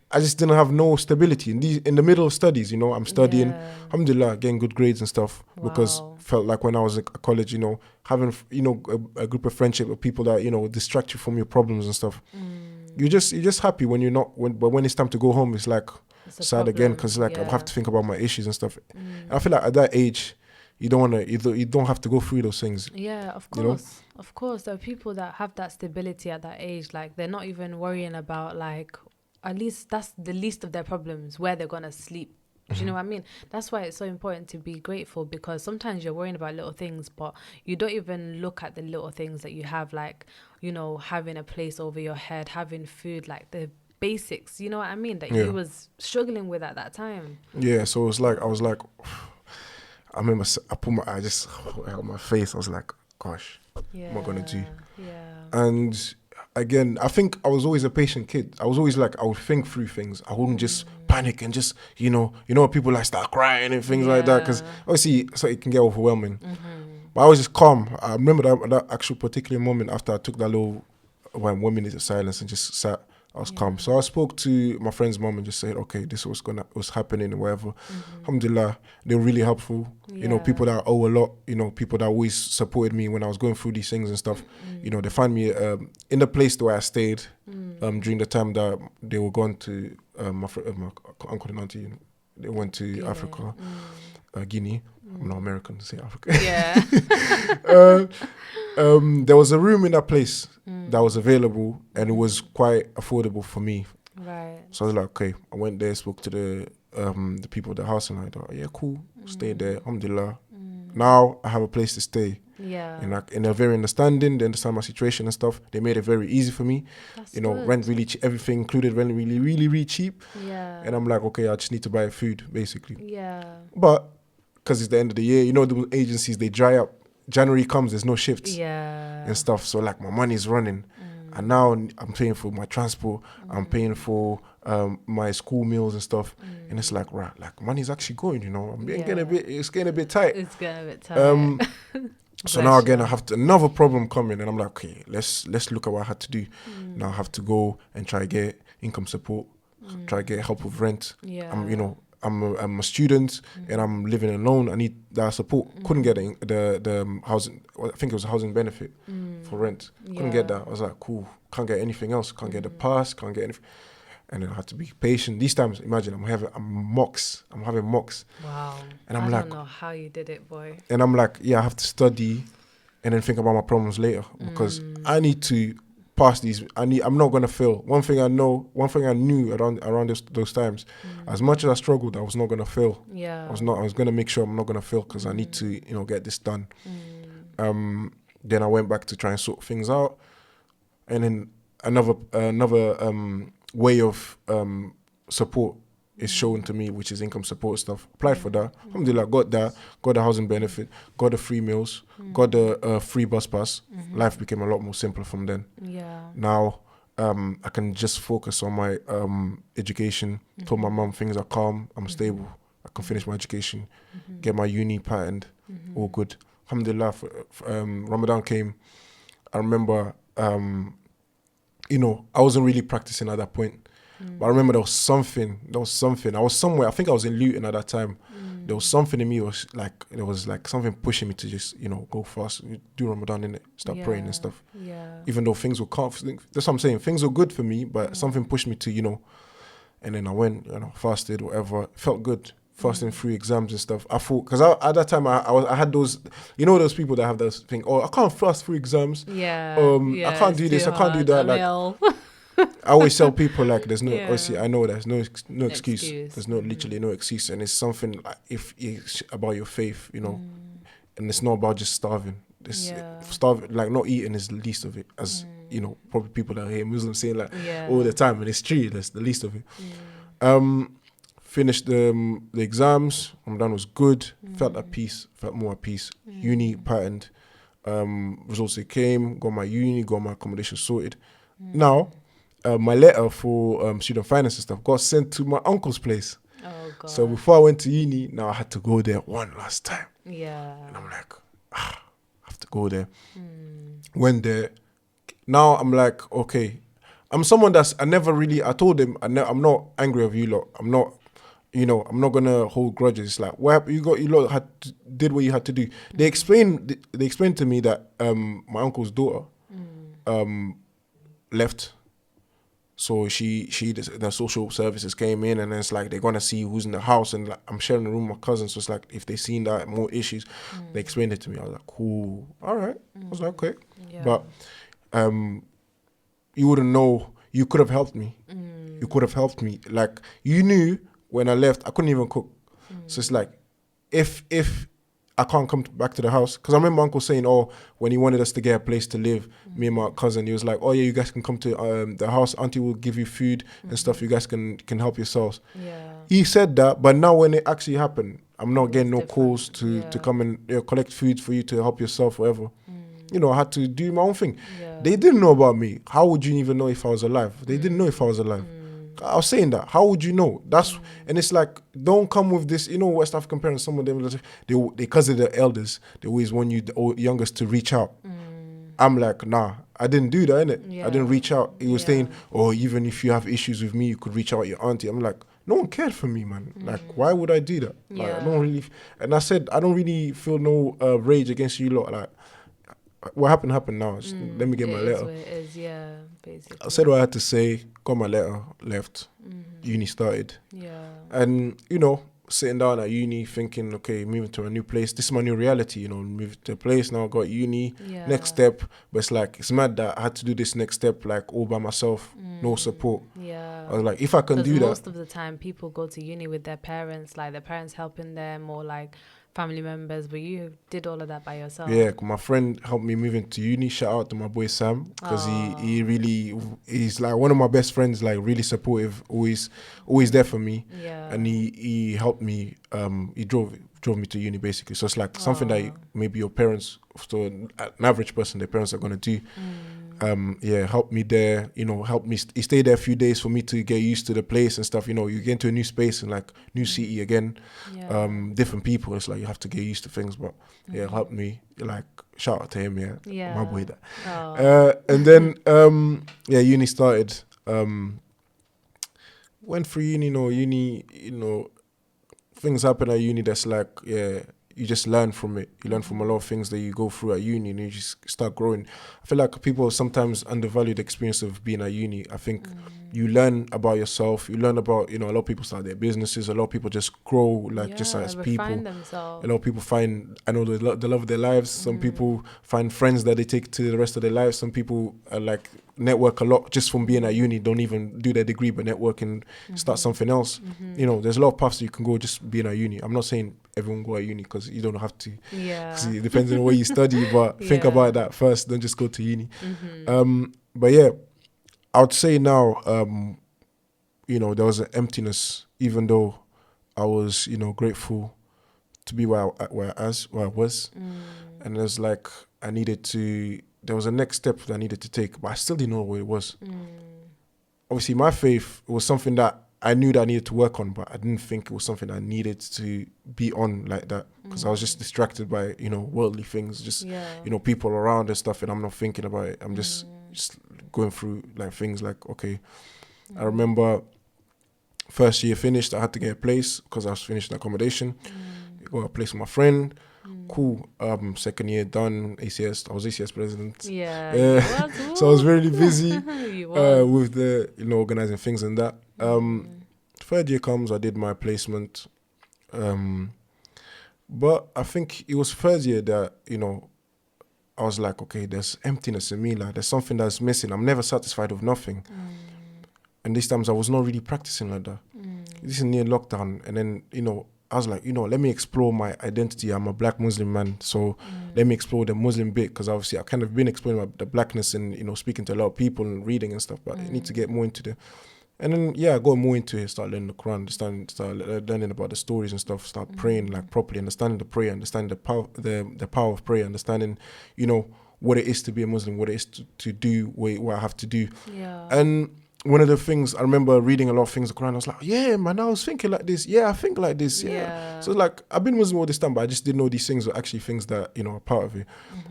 I just didn't have no stability in the middle of studies. I'm studying, alhamdulillah, getting good grades and stuff. Wow. Because felt like when I was at college, having a group of friendship with people that distract you from your problems and stuff. You're just happy when you're not. But when it's time to go home, it's like sad again because like I have to think about my issues and stuff. And I feel like at that age, you don't have to go through those things. Yeah, of course. Of course, there are people that have that stability at that age. Like they're not even worrying about like. At least that's the least of their problems, where they're going to sleep. Do you know what I mean? That's why it's so important to be grateful because sometimes you're worrying about little things, but you don't even look at the little things that you have, like, having a place over your head, having food, like the basics, you know what I mean? That you was struggling with at that time. Yeah, so it was like, I was like, I remember I put I just held my face. I was like, gosh, what am I going to do? Yeah. And again, I think I was always a patient kid. I was always like, I would think through things. I wouldn't just panic and just, people like start crying and things like that. Because obviously, so it can get overwhelming. But I was just calm. I remember that actual particular moment after I took that little 1 minute of silence and just sat. I was calm. So I spoke to my friend's mom and just said, okay, this was happening and whatever. Alhamdulillah, they were really helpful. People that I owe a lot, people that always supported me when I was going through these things and stuff. They found me in the place where I stayed during the time that they were going to my uncle and auntie. They went to Africa, Guinea. I'm not American to say Africa. Yeah. There was a room in that place that was available and it was quite affordable for me. Right. So I was like, okay. I went there, spoke to the people at the house and I thought, yeah, cool. Stayed there. Alhamdulillah. Now I have a place to stay. Yeah. And they're very understanding. They understand my situation and stuff. They made it very easy for me. That's You know, good. rent really everything included, rent really, really, really cheap. Yeah. And I'm like, okay, I just need to buy food, basically. Yeah. But because it's the end of the year, you know, the agencies, they dry up. January comes, there's no shifts Yeah. and stuff. So like my money's running. And now I'm paying for my transport. I'm paying for my school meals and stuff. And it's like, right, like money's actually going, you know. It's getting a bit tight. It's getting a bit tight. So now again, I have another problem coming, and I'm like, okay, let's look at what I had to do. Now I have to go and try to get income support, try to get help with rent. Yeah. I'm a student and I'm living alone. I need that support. Couldn't get the housing. I think it was a housing benefit for rent. Couldn't get that. I was like, cool. Can't get anything else. Can't get the pass. Can't get anything. And then I had to be patient. These times, imagine I'm having mocks. Wow. And I don't know how you did it, boy. And I'm like, yeah, I have to study and then think about my problems later because I need to pass these. I'm not gonna fail. One thing I knew around those times, as much as I struggled, I was not gonna fail. Yeah. I was gonna make sure I'm not gonna fail because I need to, you know, get this done. Then I went back to try and sort things out, and then another way of support is shown to me, which is income support stuff. Applied for that. Alhamdulillah, got that. Got the housing benefit. Got the free meals. Got the free bus pass. Life became a lot more simpler from then. Yeah. Now I can just focus on my education. Told my mum things are calm. I'm stable. I can finish my education. Get my uni patterned. All good. Alhamdulillah, Ramadan came. I remember, you know, I wasn't really practicing at that point. But I remember there was something. I was somewhere. I think I was in Luton at that time. There was something in me. There was like something pushing me to just, you know, go fast, do Ramadan in it, start praying and stuff. Yeah. Even though things were that's what I'm saying. Things were good for me, but something pushed me to, you know. And then I went, you know, fasted, whatever. It felt good. Fasting through exams and stuff. I thought, because at that time I had those, you know, those people that have those thing. Oh, I can't fast through exams. Yeah. I can't do this. I can't do that. Like. I always tell people like there's no obviously I know there's no excuse. There's literally no excuse, and it's something like if it's about your faith, you know, and it's not about just starving. Starving, like not eating is the least of it, as you know, probably people that hear Muslims saying like all the time, and it's true. That's the least of it. Finished the exams. Ramadan was good. Felt at peace. Felt more at peace. Uni patterned. Results came. Got my uni. Got my accommodation sorted. Now. My letter for student finance and stuff got sent to my uncle's place. Oh, God. So before I went to uni, now I had to go there one last time. Yeah. And I'm like, I have to go there. Went there. Now I'm like, okay. I'm someone I told him, I'm not angry with you lot. I'm not, you know, I'm not going to hold grudges. It's like, what you lot did what you had to do. They explained to me that my uncle's daughter left. So the social services came in, and it's like they're gonna see who's in the house, and like, I'm sharing a room with my cousins. So it's like if they seen that more issues, they explained it to me. I was like, cool, all right. I was like, okay, but you wouldn't know. You could have helped me. You could have helped me. Like you knew when I left, I couldn't even cook. So it's like if I can't come back to the house, because I remember Uncle saying, oh, when he wanted us to get a place to live, me and my cousin, he was like, oh yeah, you guys can come to the house. Auntie will give you food and stuff. You guys can help yourselves. Yeah. He said that, but now when it actually happened, I'm not getting no calls to come and collect food for you to help yourself, whatever. You know, I had to do my own thing. Yeah. They didn't know about me. How would you even know if I was alive? They didn't know if I was alive. I was saying that. How would you know? And it's like, don't come with this. You know, West African parents, some of them, they because of the elders, they always want you, the youngest, to reach out. I'm like, nah, I didn't do that, innit? Yeah. I didn't reach out. He was saying, oh, even if you have issues with me, you could reach out to your auntie. I'm like, no one cared for me, man. Like, why would I do that? Like, I don't really, and I said, I don't really feel no rage against you lot. Like, what happened now. Let me get my letter. It is, yeah, basically. I said what I had to say, got my letter, left. Uni started. Yeah. And, you know, sitting down at uni thinking, okay, moving to a new place. This is my new reality, you know, moved to a place. Now I got uni. Yeah. Next step. But it's like, it's mad that I had to do this next step, like, all by myself. No support. Yeah. I was like, if I can do that. Most of the time, people go to uni with their parents, like their parents helping them, or like family members, but you did all of that by yourself. Yeah, my friend helped me move into uni. Shout out to my boy Sam, because he's like one of my best friends, like really supportive, always there for me. Yeah. And he helped me. He drove me to uni basically. So it's like something that maybe your parents, so an average person, their parents are gonna do. Helped me there, helped me. He stayed there a few days for me to get used to the place and stuff. You get into a new space and like new city again, different people. It's like you have to get used to things. But yeah, helped me. Like shout out to him, my boy. That. And then uni started. Went through uni. Things happen at uni. That's like you just learn from it. You learn from a lot of things that you go through at uni, and you just start growing. I feel like people sometimes undervalue the experience of being at uni. I think you learn about yourself. You learn about, a lot of people start their businesses. A lot of people just grow, just as people. Themselves. A lot of people find, the love of their lives. Some people find friends that they take to the rest of their lives. Some people network a lot just from being at uni. Don't even do their degree, but network and start something else. There's a lot of paths that you can go just being at uni. I'm not saying everyone go at uni, because you don't have to. Yeah. It depends on where you study, but think about that first. Don't just go to uni. But yeah, I would say now, there was an emptiness, even though I was, grateful to be where I was. And there's like, there was a next step that I needed to take, but I still didn't know what it was. Obviously, my faith was something that I knew that I needed to work on, but I didn't think it was something I needed to be on like that, because I was just distracted by, worldly things, just, people around and stuff, and I'm not thinking about it. I'm just going through like things like, okay. I remember first year finished, I had to get a place because I was finishing accommodation. Got a place with my friend. Cool. Second year done, ACS. I was ACS president. So I was really busy with the organizing things and that. Third year comes, I did my placement. But I think it was third year that I was like, okay, there's emptiness in me. Like there's something that's missing. I'm never satisfied with nothing. And these times I was not really practicing like that. This is near lockdown, and then I was like, let me explore my identity. I'm a black Muslim man, so let me explore the Muslim bit, because obviously I've kind of been exploring the blackness and, speaking to a lot of people and reading and stuff, but I need to get more into the... And then, I got more into it, start learning the Quran, start learning about the stories and stuff, start praying like properly, understanding the prayer, understanding the power of prayer, understanding, what it is to be a Muslim, what it is to do, what I have to do. And one of the things, I remember reading a lot of things in the Quran, I was like, yeah, man, I was thinking like this. Yeah, I think like this. Yeah. So like, I've been Muslim all this time, but I just didn't know these things were actually things that, are part of it.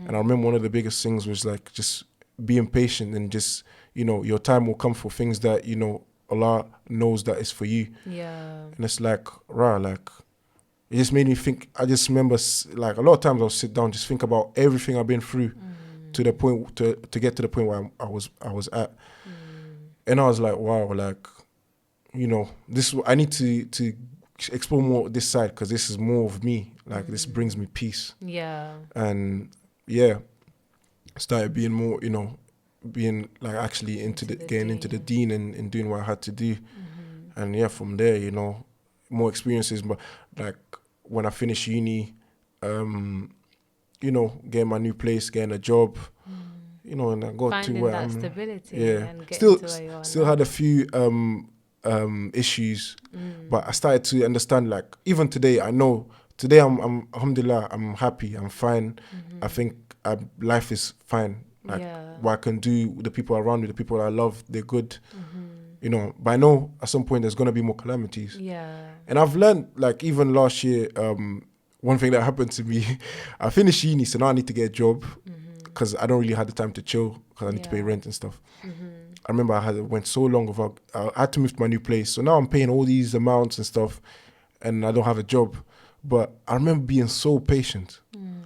And I remember one of the biggest things was like, just being patient and just, your time will come for things that, Allah knows that is for you. And it's like, it just made me think. I just remember like a lot of times I'll sit down, just think about everything I've been through to the point, to get to the point where I was at. And I was like, wow, like, this, I need to explore more this side, because this is more of me. Like, this brings me peace. And started being more, being like actually getting into the deen and doing what I had to do. And from there, more experiences. But like when I finished uni, getting my new place, getting a job. And I got finding to where that I'm stability and still had a few issues, but I started to understand, like, even today, I know today I'm alhamdulillah, I'm happy, I'm fine. I think life is fine. Like what I can do with the people around me, the people I love, they're good. But I know at some point there's gonna be more calamities. And I've learned, like, even last year, one thing that happened to me, I finished uni, so now I need to get a job, because I don't really have the time to chill, because I need to pay rent and stuff. I remember went so long without, I had to move to my new place. So now I'm paying all these amounts and stuff, and I don't have a job. But I remember being so patient.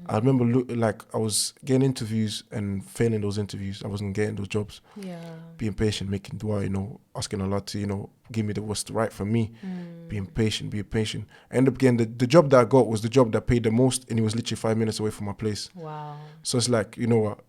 I remember like I was getting interviews and failing those interviews. I wasn't getting those jobs. Being patient, making dua, asking Allah to, give me what's right for me. Being patient. I ended up getting the job that I got was the job that paid the most, and it was literally 5 minutes away from my place. Wow. So it's like, what?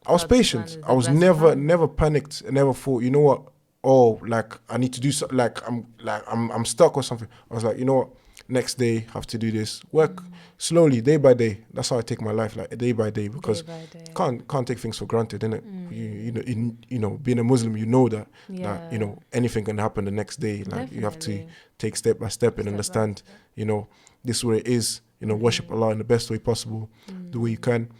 I was patient. I was never panicked. I never thought, you know what? Oh, like I need to do something. Like I'm stuck or something. I was like, you know what? next day have to do this. Work slowly, day by day. That's how I take my life, like day by day, because Day by day. can't take things for granted, innit? You know, being a Muslim, you know that Yeah. you know anything can happen the next day. Like you have to Definitely. take step by step and Step by understand, step. you know, this is what it is. You know, worship Allah in the best way possible, the way you can,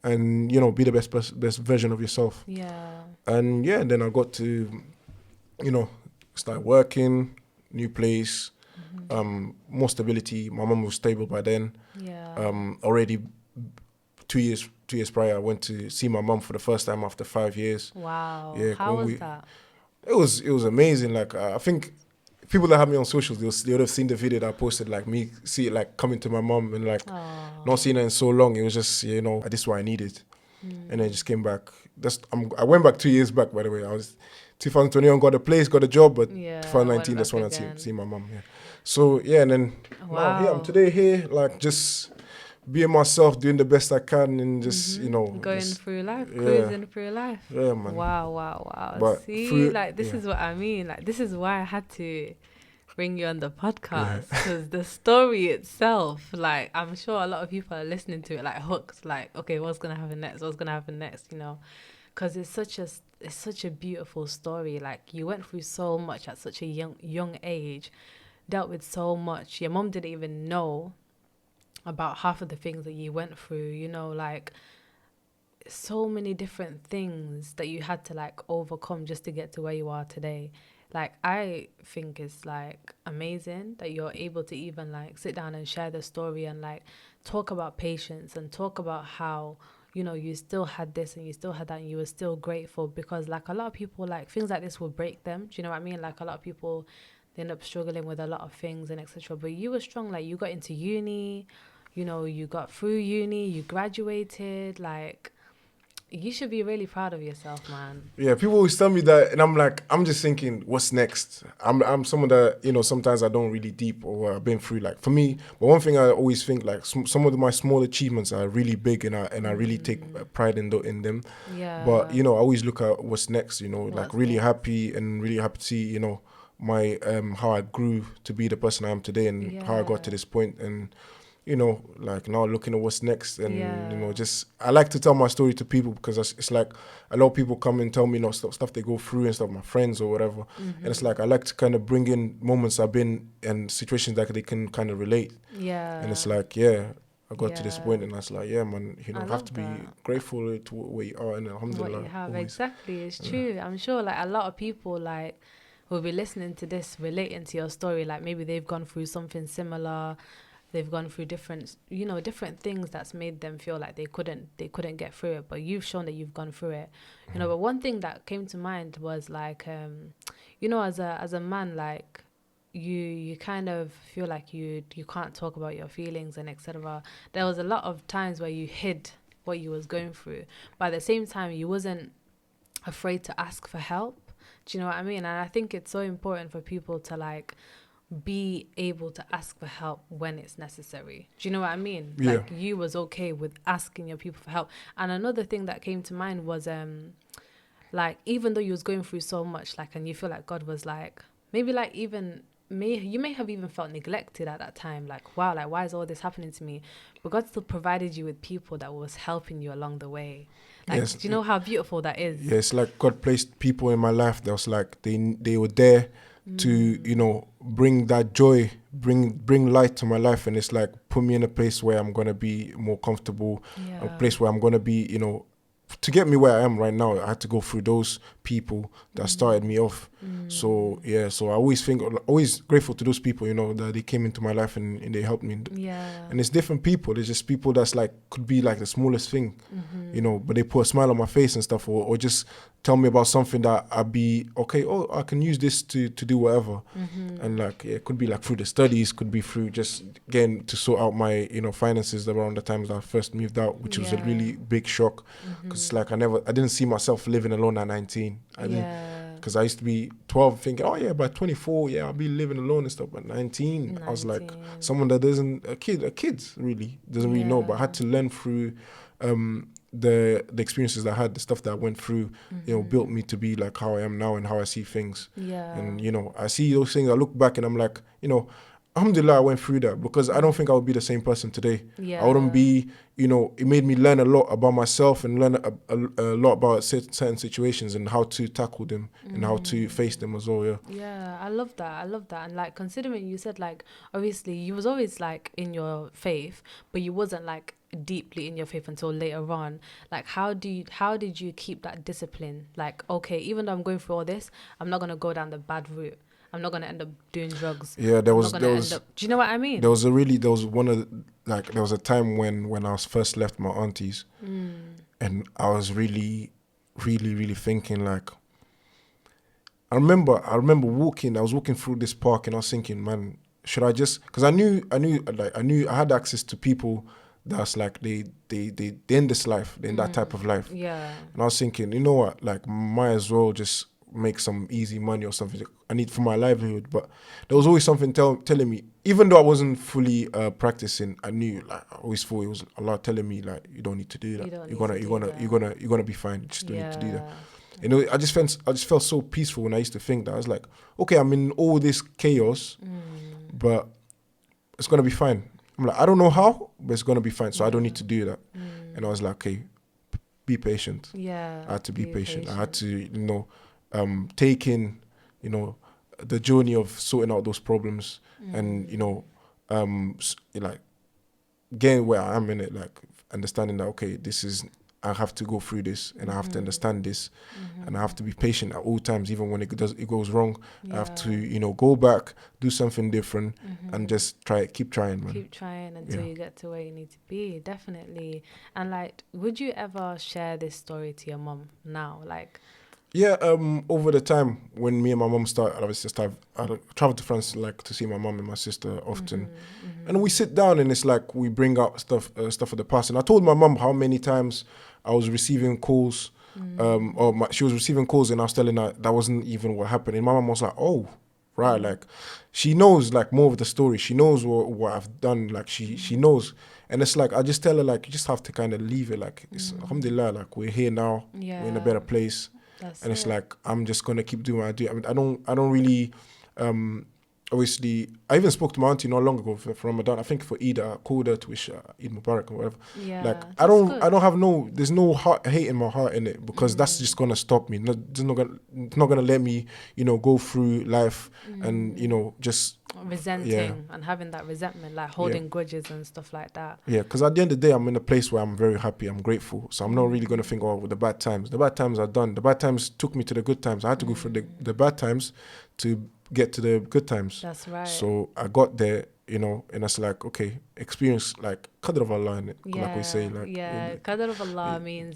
and you know, be the best version of yourself. Yeah. And yeah, then I got to, you know, start working, new place, more stability. My mum was stable by then. Yeah. Already 2 years prior, I went to see my mum for the first time after 5 years. Wow. Yeah, How was that? it was amazing. Like I think people that have me on socials, they would have seen the video that I posted, like me see it, like coming to my mum and like Oh. not seeing her in so long. It was just, you know, this is what I needed. And then I just came back. I went back 2 years back, by the way. I was 2021, got a place, got a job, but Yeah. 2019, Went that's back when I again. see my mum. Yeah. So yeah, and then now here I'm Wow. today here, like just being myself, doing the best I can, and just you know, Going just, through life, yeah, cruising through life. yeah, man. Wow. But See, through like, this yeah, is what I mean. Like, this is why I had to bring you on the yeah, podcast, because the story itself, like, I'm sure a lot of people are listening to it, like, hooked. Like, okay, what's gonna happen next? What's gonna happen next? You know, because it's such a beautiful story. Like, you went through so much at such a young age, dealt with so much. Your mom didn't even know about half of the things that you went through. You know, like, so many different things that you had to like overcome just to get to where you are today. Like, I think it's like amazing that you're able to even like sit down and share the story and like talk about patience and talk about how, you know, you still had this and you still had that and you were still grateful, because like a lot of people, like, things like this will break them. Do you know what I mean? Like, a lot of people, they end up struggling with a lot of things and etc. But you were strong. Like, you got into uni, you know, you got through uni, you graduated. Like, you should be really proud of yourself, man. yeah. People always tell me that, and I'm like, I'm just thinking, what's next? I'm someone that, you know, sometimes I don't really deep or I've been through. Like for me, but one thing I always think, like some of my small achievements are really big, and I really take pride in them. But Yeah. you know, I always look at what's next. You know, like What's really next? happy and really happy to see, you know, my how I grew to be the person I am today and how I got to Yeah. this point. And you know, like now looking at what's next, and you know, Yeah. just I like to tell my story to people, because it's like a lot of people come and tell me, you know, stuff they go through and stuff, my friends or whatever, and it's like I like to kind of bring in moments I've been and situations that they can kind of relate, and it's Yeah. like, yeah, I got to this Yeah. point, and that's like, yeah, man, you I know, have to love be that. grateful to where you are, and What you alhamdulillah, have. always. Exactly. It's Yeah. true. I'm sure like a lot of people like will be listening to this, relating to your story. Like, maybe they've gone through something similar. They've gone through different, you know, different things that's made them feel like they couldn't get through it. But you've shown that you've gone through it. You know, but one thing that came to mind was like, you know, as a man, like, you kind of feel like you can't talk about your feelings and etc. There was a lot of times where you hid what you was going through, but at the same time you wasn't afraid to ask for help. Do you know what I mean? And I think it's so important for people to like be able to ask for help when it's necessary. Do you know what I mean? Yeah. Like, you was okay with asking your people for help. And another thing that came to mind was like, even though you was going through so much, like, and you feel like God was like, maybe like even you may have even felt neglected at that time, like, wow, like, why is all this happening to me? But God still provided you with people that was helping you along the way. Like, Yes. do you know how beautiful that is? Yeah, it's like God placed people in my life that was like they were there to, you know, bring that joy, bring light to my life, and it's like put me in a place where I'm gonna be more comfortable, a Yeah. place where I'm gonna be, you know, to get me where I am right now. I had to go through those people that started me off. So yeah, so I always think, always grateful to those people, you know, that they came into my life and they helped me. Yeah. And it's different people. There's just people that's like, could be like the smallest thing, you know, but they put a smile on my face and stuff, or just tell me about something that I'd be, okay, oh, I can use this to do whatever. And like, yeah, it could be like through the studies, could be through just getting to sort out my, you know, finances around the times I first moved out, which was a Yeah. really big shock. Because it's like, I didn't see myself living alone at 19. I didn't, Yeah. because I used to be 12 thinking, oh yeah, by 24, yeah, I'll be living alone and stuff. But 19, I was like, 19. someone that doesn't, a kid really doesn't really know, but I had to learn through the experiences that I had, the stuff that I went through, you know, built me to be like how I am now and how I see things. Yeah. And, you know, I see those things, I look back and I'm like, you know, alhamdulillah, I went through that, because I don't think I would be the same person today. Yeah. I wouldn't be, it made me learn a lot about myself and learn a lot about certain situations and how to tackle them and how to face them as well. Yeah. Yeah, I love that. I love that. And like, considering you said, like, obviously you was always like in your faith, but you wasn't like deeply in your faith until later on. Like, how did you keep that discipline? Like, okay, even though I'm going through all this, I'm not gonna go down the bad route. I'm not gonna end up doing drugs. Yeah, Do you know what I mean? there was a time when I was first left my auntie's, and I was really, really, really thinking, like, I remember walking. I was walking through this park, and I was thinking, man, should I just? Because I knew I had access to people that's like they in this life, they're in that type of life. Yeah. And I was thinking, you know what, like, might as well just make some easy money or something I need for my livelihood. But there was always something telling me, even though I wasn't fully practicing, I knew, like, I always thought it was Allah telling me, like, you don't need to do that. You're gonna be fine. You just don't need to do that. I just felt so peaceful when I used to think that. I was like, okay, I'm in all this chaos, but it's gonna be fine. I'm like, I don't know how, but it's gonna be fine. So I don't need to do that. And I was like, okay, be patient. Yeah. I had to be patient. I had to, take in, the journey of sorting out those problems, and like getting where I am in it, like understanding that, okay, I have to go through this, and I have to understand this, and I have to be patient at all times, even when it goes wrong. I have to, go back, do something different, and just keep trying, man. Keep trying until you get to where you need to be, definitely. And like, would you ever share this story to your mom now? Like, yeah, over the time when me and my mom I travel to France, like, to see my mom and my sister often, and we sit down, and it's like we bring up stuff of the past. And I told my mom how many times I was receiving calls, she was receiving calls, and I was telling her that wasn't even what happened. And my mom was like, "Oh, right," like, she knows, like, more of the story. She knows what I've done. Like, she knows, and it's like, I just tell her, like, you just have to kind of leave it. Like, it's alhamdulillah, like, we're here now. We're in a better place. It's like, I'm just gonna keep doing what I do. I mean, I don't really, obviously, I even spoke to my auntie not long ago for Ramadan. I think for Eid, I called her to wish Eid Mubarak or whatever. Yeah, like, I don't have there's no hate in my heart in it, because that's just gonna stop me. It's not gonna let me, go through life and just resenting and having that resentment, like holding grudges and stuff like that. Yeah, because at the end of the day, I'm in a place where I'm very happy, I'm grateful. So I'm not really going to think, oh, the bad times are done. The bad times took me to the good times. I had to go through the bad times to get to the good times. That's right. So I got there, and it's like, okay, experience, like, qadr of Allah in it, like we say. Like, qadr of Allah means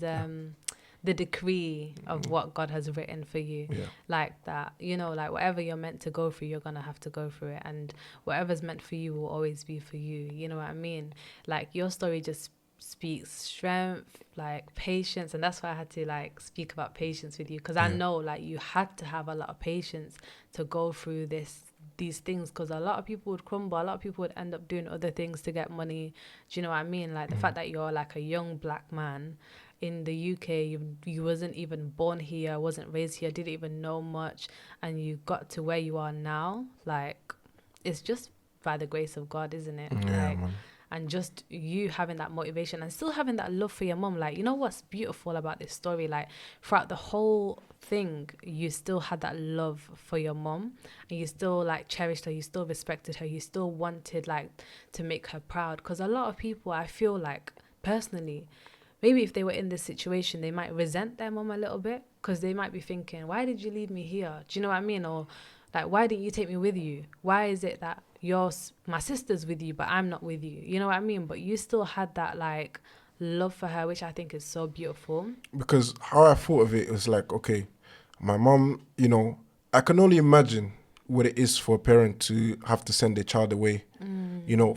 the decree of what God has written for you. Like that, like, whatever you're meant to go through, you're gonna have to go through it, and whatever's meant for you will always be for you. You know what I mean? Like, your story just speaks strength, like, patience, and that's why I had to, like, speak about patience with you, because I know, like, you had to have a lot of patience to go through these things, because a lot of people would crumble, a lot of people would end up doing other things to get money. Do you know what I mean? Like, the fact that you're, like, a young black man in the UK, you wasn't even born here, wasn't raised here, didn't even know much, and you got to where you are now. Like, it's just by the grace of God, isn't it? Man. And just you having that motivation and still having that love for your mom. Like, what's beautiful about this story? Like, throughout the whole thing, you still had that love for your mom, and you still, like, cherished her, you still respected her, you still wanted, like, to make her proud. Because a lot of people, I feel like, personally, maybe if they were in this situation, they might resent their mom a little bit, because they might be thinking, why did you leave me here? Do you know what I mean? Or, like, why didn't you take me with you? Why is it that my sister's with you, but I'm not with you? You know what I mean? But you still had that, like, love for her, which I think is so beautiful. Because how I thought of it was like, okay, my mom, I can only imagine what it is for a parent to have to send their child away,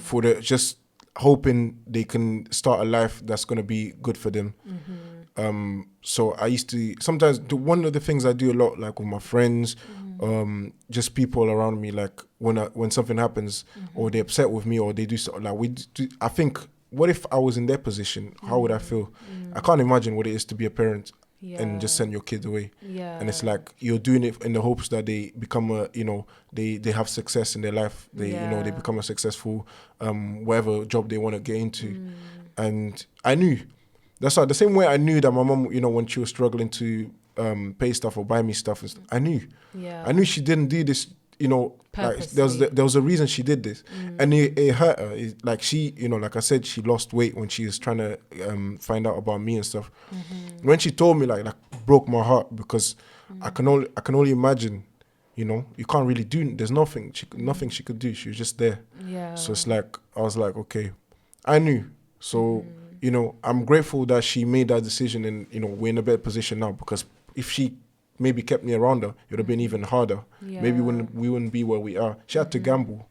for just hoping they can start a life that's going to be good for them. So I used to sometimes one of the things I do a lot, like, with my friends, just people around me, like, when something happens, or they're upset with me, or they do something, like, I think, what if I was in their position? How would I feel? I can't imagine what it is to be a parent. and just send your kid away. Yeah. And it's like you're doing it in the hopes that they become they have success in their life. They they become a successful whatever job they want to get into. And I knew that's why the same way I knew that my mom, when she was struggling to pay stuff or buy me stuff, I knew she didn't do this. Like there was a reason she did this, and it hurt her. Like she, like I said, she lost weight when she was trying to find out about me and stuff. When she told me, like broke my heart, because I can only imagine. You can't really do. There's nothing she could do. She was just there. Yeah. So it's like I was like, okay, I knew. So I'm grateful that she made that decision, and we're in a better position now, because if she maybe kept me around her, it would have been even harder. Yeah. Maybe we wouldn't be where we are. She had to gamble,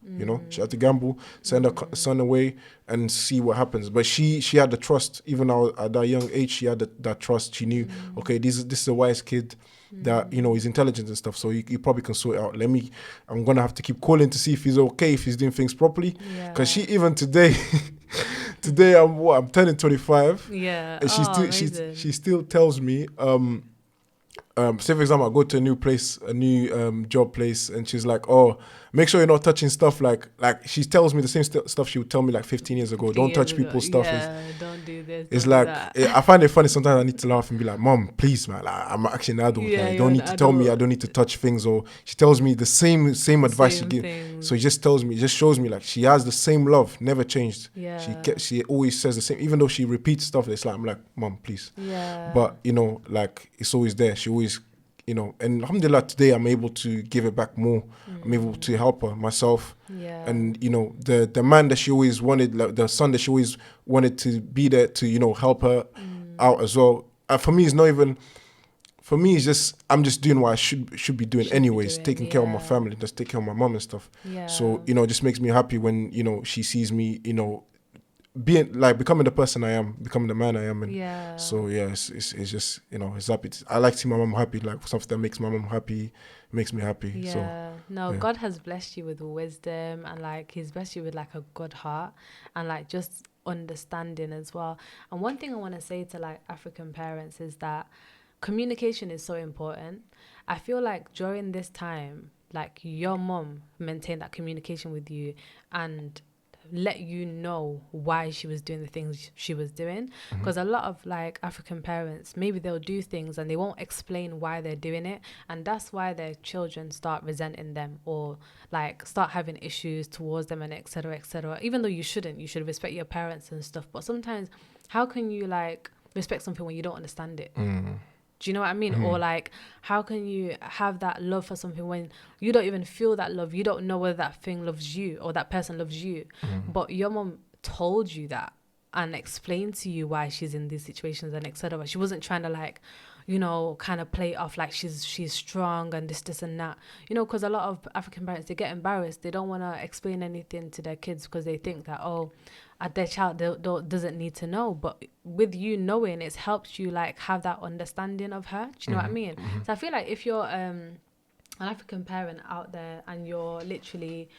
she had to gamble, send her son away and see what happens. But she had the trust. Even at that young age, she had that trust. She knew, okay, this is a wise kid that, he's intelligent and stuff, so he probably can sort it out. I'm going to have to keep calling to see if he's okay, if he's doing things properly. Because she, even today, I'm turning 25. Yeah. And she still tells me, say for example, I go to a new place, a new job place, and she's like, "Oh, make sure you're not touching stuff like." She tells me the same stuff she would tell me like 15 years ago. Don't touch people's stuff. Yeah, don't do this. It's like I find it funny sometimes. I need to laugh and be like, "Mom, please, man. Like, I'm actually an adult. Yeah, you don't need to tell me I don't need to touch things." Or she tells me the same advice she gives. So it just shows me like she has the same love, never changed. Yeah. She always says the same, even though she repeats stuff. It's like I'm like, "Mom, please." Yeah. But like it's always there. She always. And alhamdulillah, today I'm able to give it back more. I'm able to help her, myself. Yeah. And, the man that she always wanted, like the son that she always wanted to be there to, help her out as well. For me, it's just, I'm just doing what I should be doing anyways, taking care of my family, just take care of my mom and stuff. Yeah. So, it just makes me happy when, she sees me, being like becoming the person I am, becoming the man I am, and so it's just it's happy. I like to see my mom happy, like something that makes my mom happy, makes me happy. Yeah. God has blessed you with wisdom, and like He's blessed you with like a good heart, and like just understanding as well. And one thing I want to say to like African parents is that communication is so important. I feel like during this time, like your mom maintained that communication with you and let you know why she was doing the things she was doing, because a lot of like African parents, maybe they'll do things and they won't explain why they're doing it, and that's why their children start resenting them or like start having issues towards them, and etc., even though you should respect your parents and stuff. But sometimes how can you like respect something when you don't understand it? Do you know what I mean? Or like, how can you have that love for something when you don't even feel that love? You don't know whether that thing loves you or that person loves you. But your mom told you that and explained to you why she's in these situations and etc. She wasn't trying to like, kind of play off like she's strong and this and that. Because a lot of African parents, they get embarrassed. They don't want to explain anything to their kids because they think that, their child doesn't need to know. But with you knowing, it's helped you like have that understanding of her. Do you know what I mean? So I feel like if you're an African parent out there and you're literally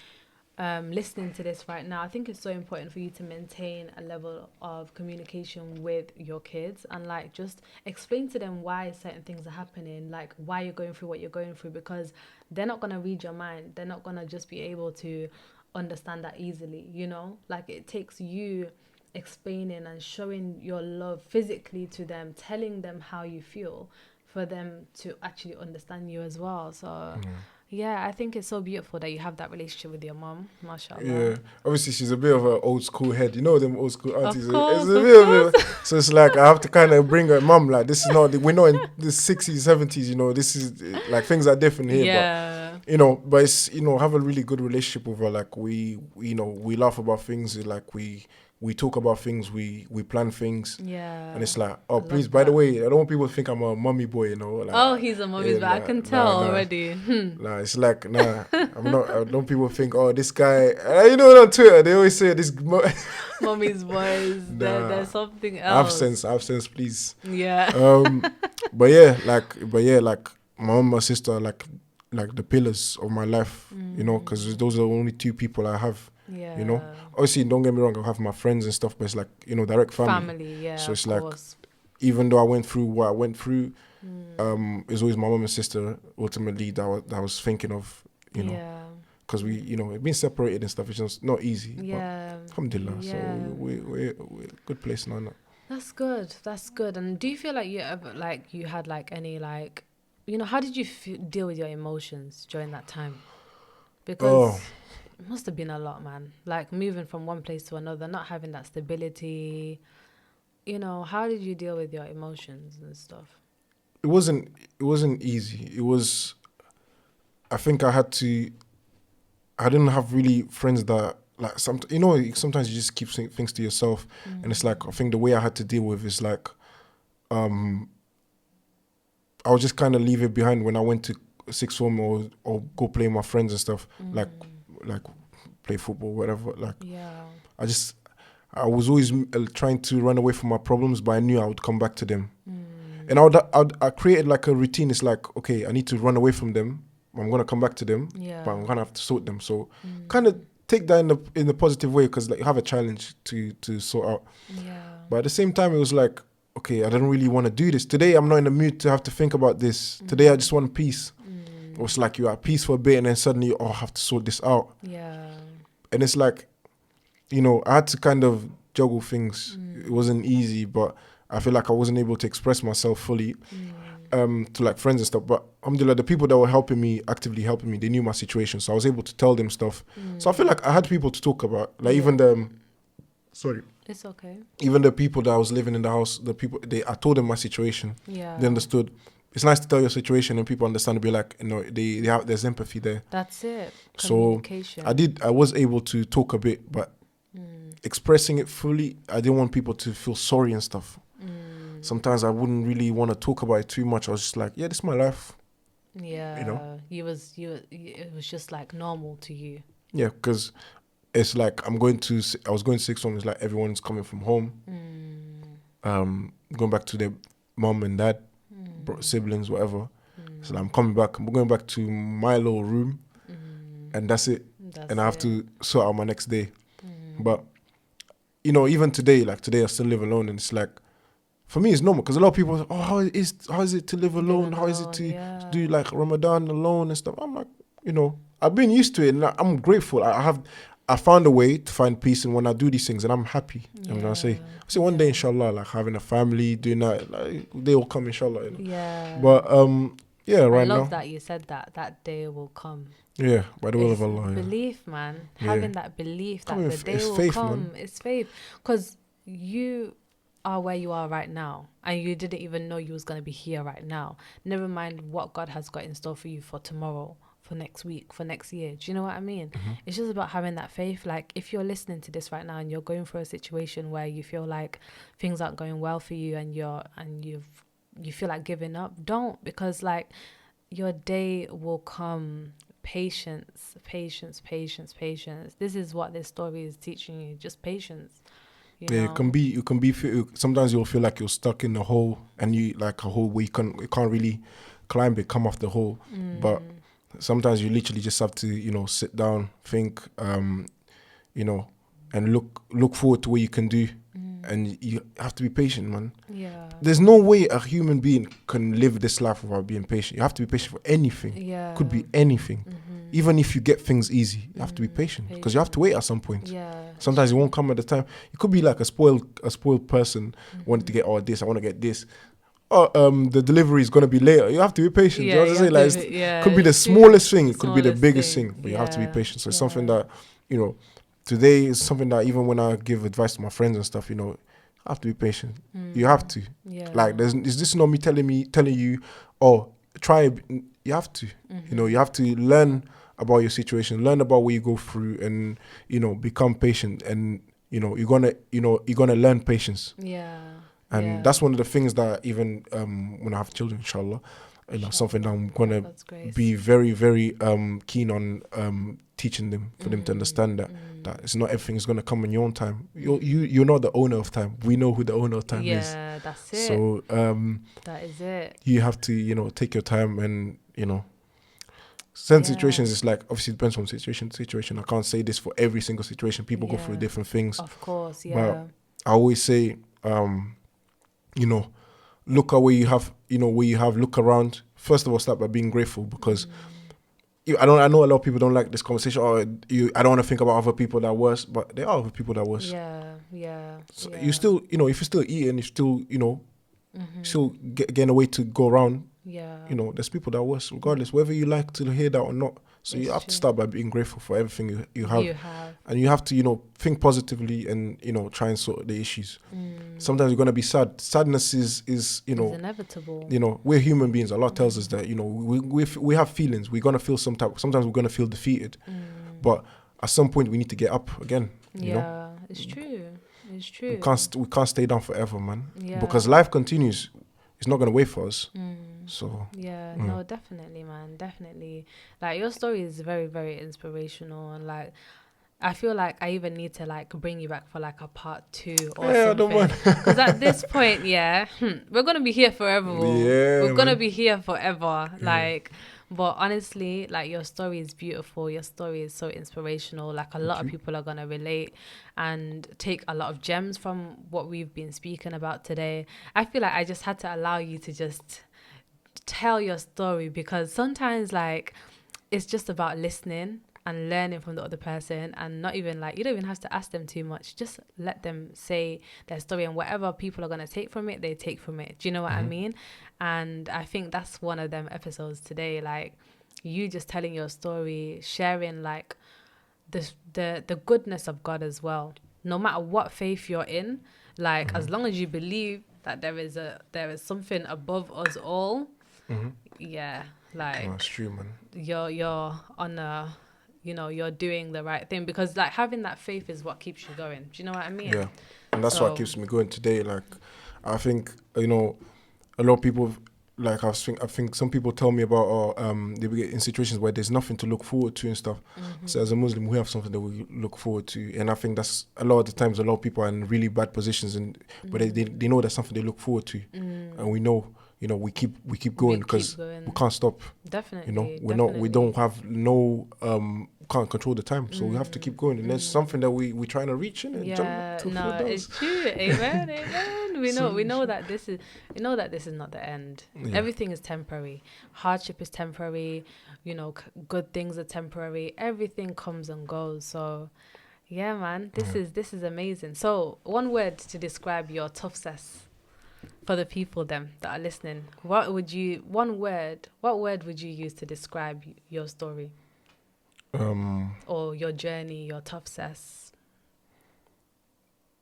listening to this right now, I think it's so important for you to maintain a level of communication with your kids and like just explain to them why certain things are happening, like why you're going through what you're going through, because they're not going to read your mind. They're not going to just be able to understand that easily, like it takes you explaining and showing your love physically to them, telling them how you feel for them to actually understand you as well. So I think it's so beautiful that you have that relationship with your mom, mashallah. Yeah, obviously she's a bit of an old school head, them old school aunties. Of course. So it's like I have to kind of bring her mom, like this is not, we're not in the 60s 70s, this is like things are different here. But it's have a really good relationship with her. Like we laugh about things, like we talk about things, we plan things. Yeah. And it's like, please, by the way, I don't want people to think I'm a mummy boy, Like, he's a mummy's boy. I can tell already. It's like, I'm not, I don't people think, this guy, on Twitter, they always say this mummy's boys, there's something else. I have sense, please. Yeah. But like my mom, my sister, like the pillars of my life, because those are the only two people I have. Obviously don't get me wrong, I have my friends and stuff, but it's like direct family. Yeah, so it's of course. even though I went through what I went through, it was always my mom and sister ultimately that I was thinking of, you know. Yeah. Because we, you know, being separated and stuff is just not easy. Yeah. But alhamdulillah, Yeah. so we're good place now. That's good. That's good. And do you feel like you ever, like, you had like any, like, you know, how did you deal with your emotions during that time? Because it must have been a lot, man. Like moving from one place to another, not having that stability. You know, how did you deal with your emotions and stuff? It wasn't easy. It was, I think I didn't have really friends that, like, sometimes you just keep saying things to yourself, and it's like, I think the way I had to deal with is like, I would just kind of leave it behind when I went to sixth form or go play with my friends and stuff, like play football, whatever. Like, Yeah. I was always trying to run away from my problems, but I knew I would come back to them. And I created like a routine. It's like, okay, I need to run away from them. I'm gonna come back to them, but I'm gonna have to sort them. So kind of take that in the positive way, because like you have a challenge to sort out. Yeah. But at the same time, it was like, okay, I don't really want to do this today. I'm not in the mood to have to think about this today. I just want peace. It was like you're at peace for a bit, and then suddenly, I have to sort this out. Yeah. And it's like, you know, I had to kind of juggle things. It wasn't easy, but I feel like I wasn't able to express myself fully to like friends and stuff. But alhamdulillah, the people that were actively helping me, they knew my situation, so I was able to tell them stuff. So I feel like I had people to talk about, like even It's okay. even the people that I was living in the house, I told them my situation. Yeah. They understood. It's nice to tell your situation and people understand, to be like, you know, there's empathy there. That's it. So I was able to talk a bit, but expressing it fully, I didn't want people to feel sorry and stuff. Sometimes I wouldn't really want to talk about it too much. I was just like, yeah, this is my life. Yeah. You know? It was just like normal to you. Yeah, because it's like I was going to sixth form. It's like everyone's coming from home, going back to their mom and dad, siblings, whatever. So I'm coming back. I'm going back to my little room, and that's it. I have to sort out my next day. But you know, even today, like today, I still live alone, and it's like, for me, it's normal, because a lot of people, how is it to live alone? How is it to do like Ramadan alone and stuff? I'm like, you know, I've been used to it, and I'm grateful. I found a way to find peace, and when I do these things, and I'm happy. You know what I say one day, inshallah, like having a family, doing that, like, they will come, inshallah. You know? Yeah. But right now, I love that you said that day will come. Yeah, by the will of Allah. Belief, man. Yeah. Having that belief that the day will faith, come. Man. It's faith. Because you are where you are right now, and you didn't even know you was going to be here right now. Never mind what God has got in store for you for tomorrow, for next week, for next year. Do you know what I mean? It's just about having that faith. Like, if you're listening to this right now and you're going through a situation where you feel like things aren't going well for you, and you feel like giving up, don't, because like your day will come. Patience. This is what this story is teaching you. Just patience. You know? You can be. Sometimes you'll feel like you're stuck in a hole, and you like a hole where you can't really climb it, come off the hole. But sometimes you literally just have to, you know, sit down, think, you know, and look forward to what you can do. And you have to be patient, man. Yeah. There's no way a human being can live this life without being patient. You have to be patient for anything. Yeah. Could be anything. Even if you get things easy, you have to be patient, because you have to wait at some point. Yeah. Sometimes it won't come at the time. You could be like a spoiled person, wanting to get this, I want to get this. The delivery is going to be later. You have to be patient. Yeah, you know what I'm saying? Like, could be the smallest thing. It could be the biggest thing. But you have to be patient. So it's something that, you know, today is something that even when I give advice to my friends and stuff, you know, I have to be patient. You have to. Yeah. Like, is this not me telling you, oh, try it? You have to. You know, you have to learn about your situation, learn about what you go through, and, you know, become patient. And, you know, you're gonna learn patience. Yeah. And that's one of the things that even when I have children, inshallah, you know, something that I'm gonna be very, very keen on teaching them, for them to understand that it's not everything is gonna come in your own time. You're not the owner of time. We know who the owner of time is. Yeah, that's it. So that is it. You have to, you know, take your time, and, you know, certain situations, it's like, obviously it depends from situation to situation. I can't say this for every single situation. People go through different things. Of course, yeah. But I always say, you know, look at where you have, look around. First of all, start by being grateful, because I know a lot of people don't like this conversation. I don't want to think about other people that are worse, but there are other people that are worse. Yeah. So you still, if you're still eating, you still, still getting a way to go around. Yeah. There's people that are worse, regardless, whether you like to hear that or not. So you have to start by being grateful for everything you have. And you have to, think positively and, try and sort the issues. Sometimes you're going to be sad. Sadness is inevitable. We're human beings. Allah tells us that, we have feelings. We're going to feel sometimes we're going to feel defeated. But at some point we need to get up again. You know? It's true. It's true. We can't stay down forever, man. Yeah. Because life continues. It's not going to wait for us. So no, definitely, man, definitely. Like, your story is very, very inspirational, and like, I feel like I even need to like bring you back for like a part 2 or something. I don't mind. Because at this point, we're gonna be here forever. We're gonna be here forever. Like, but honestly, like, your story is beautiful. Your story is so inspirational. Like, a lot of people are gonna relate and take a lot of gems from what we've been speaking about today. I feel like I just had to allow you to just tell your story, because sometimes, like, it's just about listening and learning from the other person, and not even like, you don't even have to ask them too much. Just let them say their story, and whatever people are going to take from it, they take from it. Do you know what I mean? And I think that's one of them episodes today, like, you just telling your story, sharing like the goodness of God as well. No matter what faith you're in, like, as long as you believe that there is something above us all, like, that's true, man. You're on a, you're doing the right thing, because like, having that faith is what keeps you going. Do you know what I mean? Yeah, and that's what keeps me going today. Like, I think, a lot of people, like, I think some people tell me about, they get in situations where there's nothing to look forward to and stuff. So as a Muslim, we have something that we look forward to, and I think that's a lot of the times, a lot of people are in really bad positions, but they know that's something they look forward to, and we know. We keep going, because we can't stop. Definitely. We don't have can't control the time, so we have to keep going. And there's something that we're trying to reach in. It's true. Amen. We know that this is not the end. Everything is temporary. Hardship is temporary. Good things are temporary. Everything comes and goes. So, yeah, man, this is amazing. So, one word to describe your ToughCess. For the people that are listening, what word would you use to describe your story? Or your journey, your ToughCess?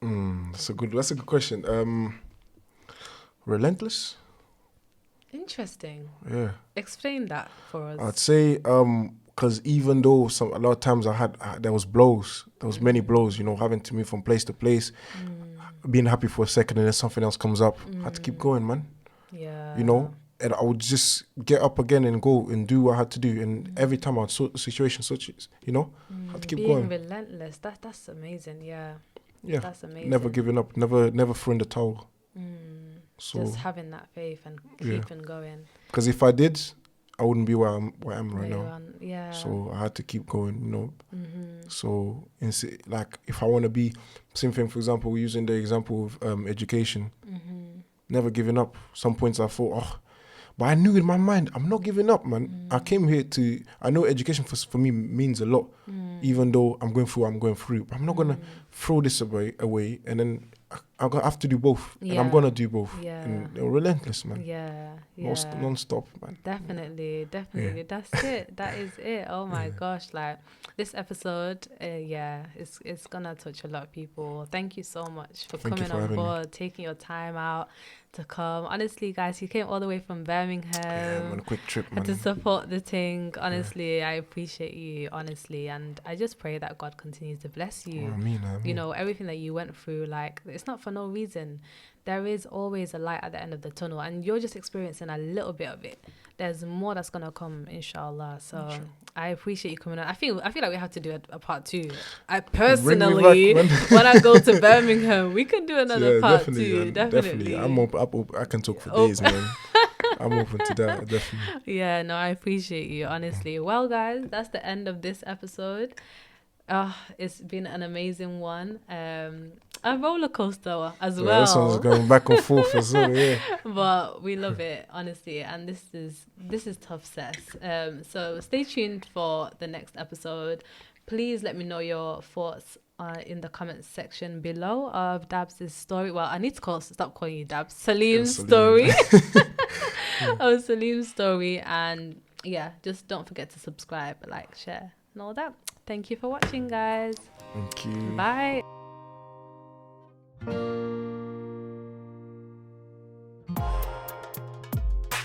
That's a good question. Relentless. Interesting. Yeah. Explain that for us. I'd say because even though a lot of times there was many blows, having to move from place to place. Being happy for a second and then something else comes up. I had to keep going, man. Yeah. And I would just get up again and go and do what I had to do. And every time I'd sort the situation, I had to keep going. Being relentless, that's amazing. Yeah. That's amazing. Never giving up, never throwing the towel. So just having that faith and keeping going. Because if I did, I wouldn't be where I am right now. Yeah. So I had to keep going, So, like, if I want to be, same thing, for example, we're using the example of education. Never giving up. Some points I thought, but I knew in my mind, I'm not giving up, man. I came here I know education for me means a lot, even though I'm going through. But I'm not going to throw this away and then I have to do both, and I'm gonna do both. And they're relentless, man. Non-stop, man. Definitely. That's it. That is it. Oh my gosh! Like, this episode, it's gonna touch a lot of people. Thank you so much for coming on board, taking your time out to come. Honestly, guys, you came all the way from Birmingham. Yeah, on a quick trip, man. To support the thing. Honestly, I appreciate you. Honestly, and I just pray that God continues to bless you. I mean. Everything that you went through, like, it's not for no reason. There is always a light at the end of the tunnel, and you're just experiencing a little bit of it. There's more that's gonna come, inshallah. So I appreciate you coming on. I feel like we have to do a part 2. I personally, when I go to Birmingham, we can do another part 2. Definitely. I can talk for days, man. I'm open to that, definitely. Yeah, no, I appreciate you, honestly. Well, guys, that's the end of this episode. It's been an amazing one. a roller coaster as Yeah, this one's well. going back and forth as well. Yeah. But we love it, honestly, and this is ToughCess. So stay tuned for the next episode. Please let me know your thoughts in the comments section below of Dabs' story. Well, I need to stop calling you Dabs. Salim's story. Of Salim's story. And yeah, just don't forget to subscribe, like, share, and all that. Thank you for watching, guys. Thank you. Bye.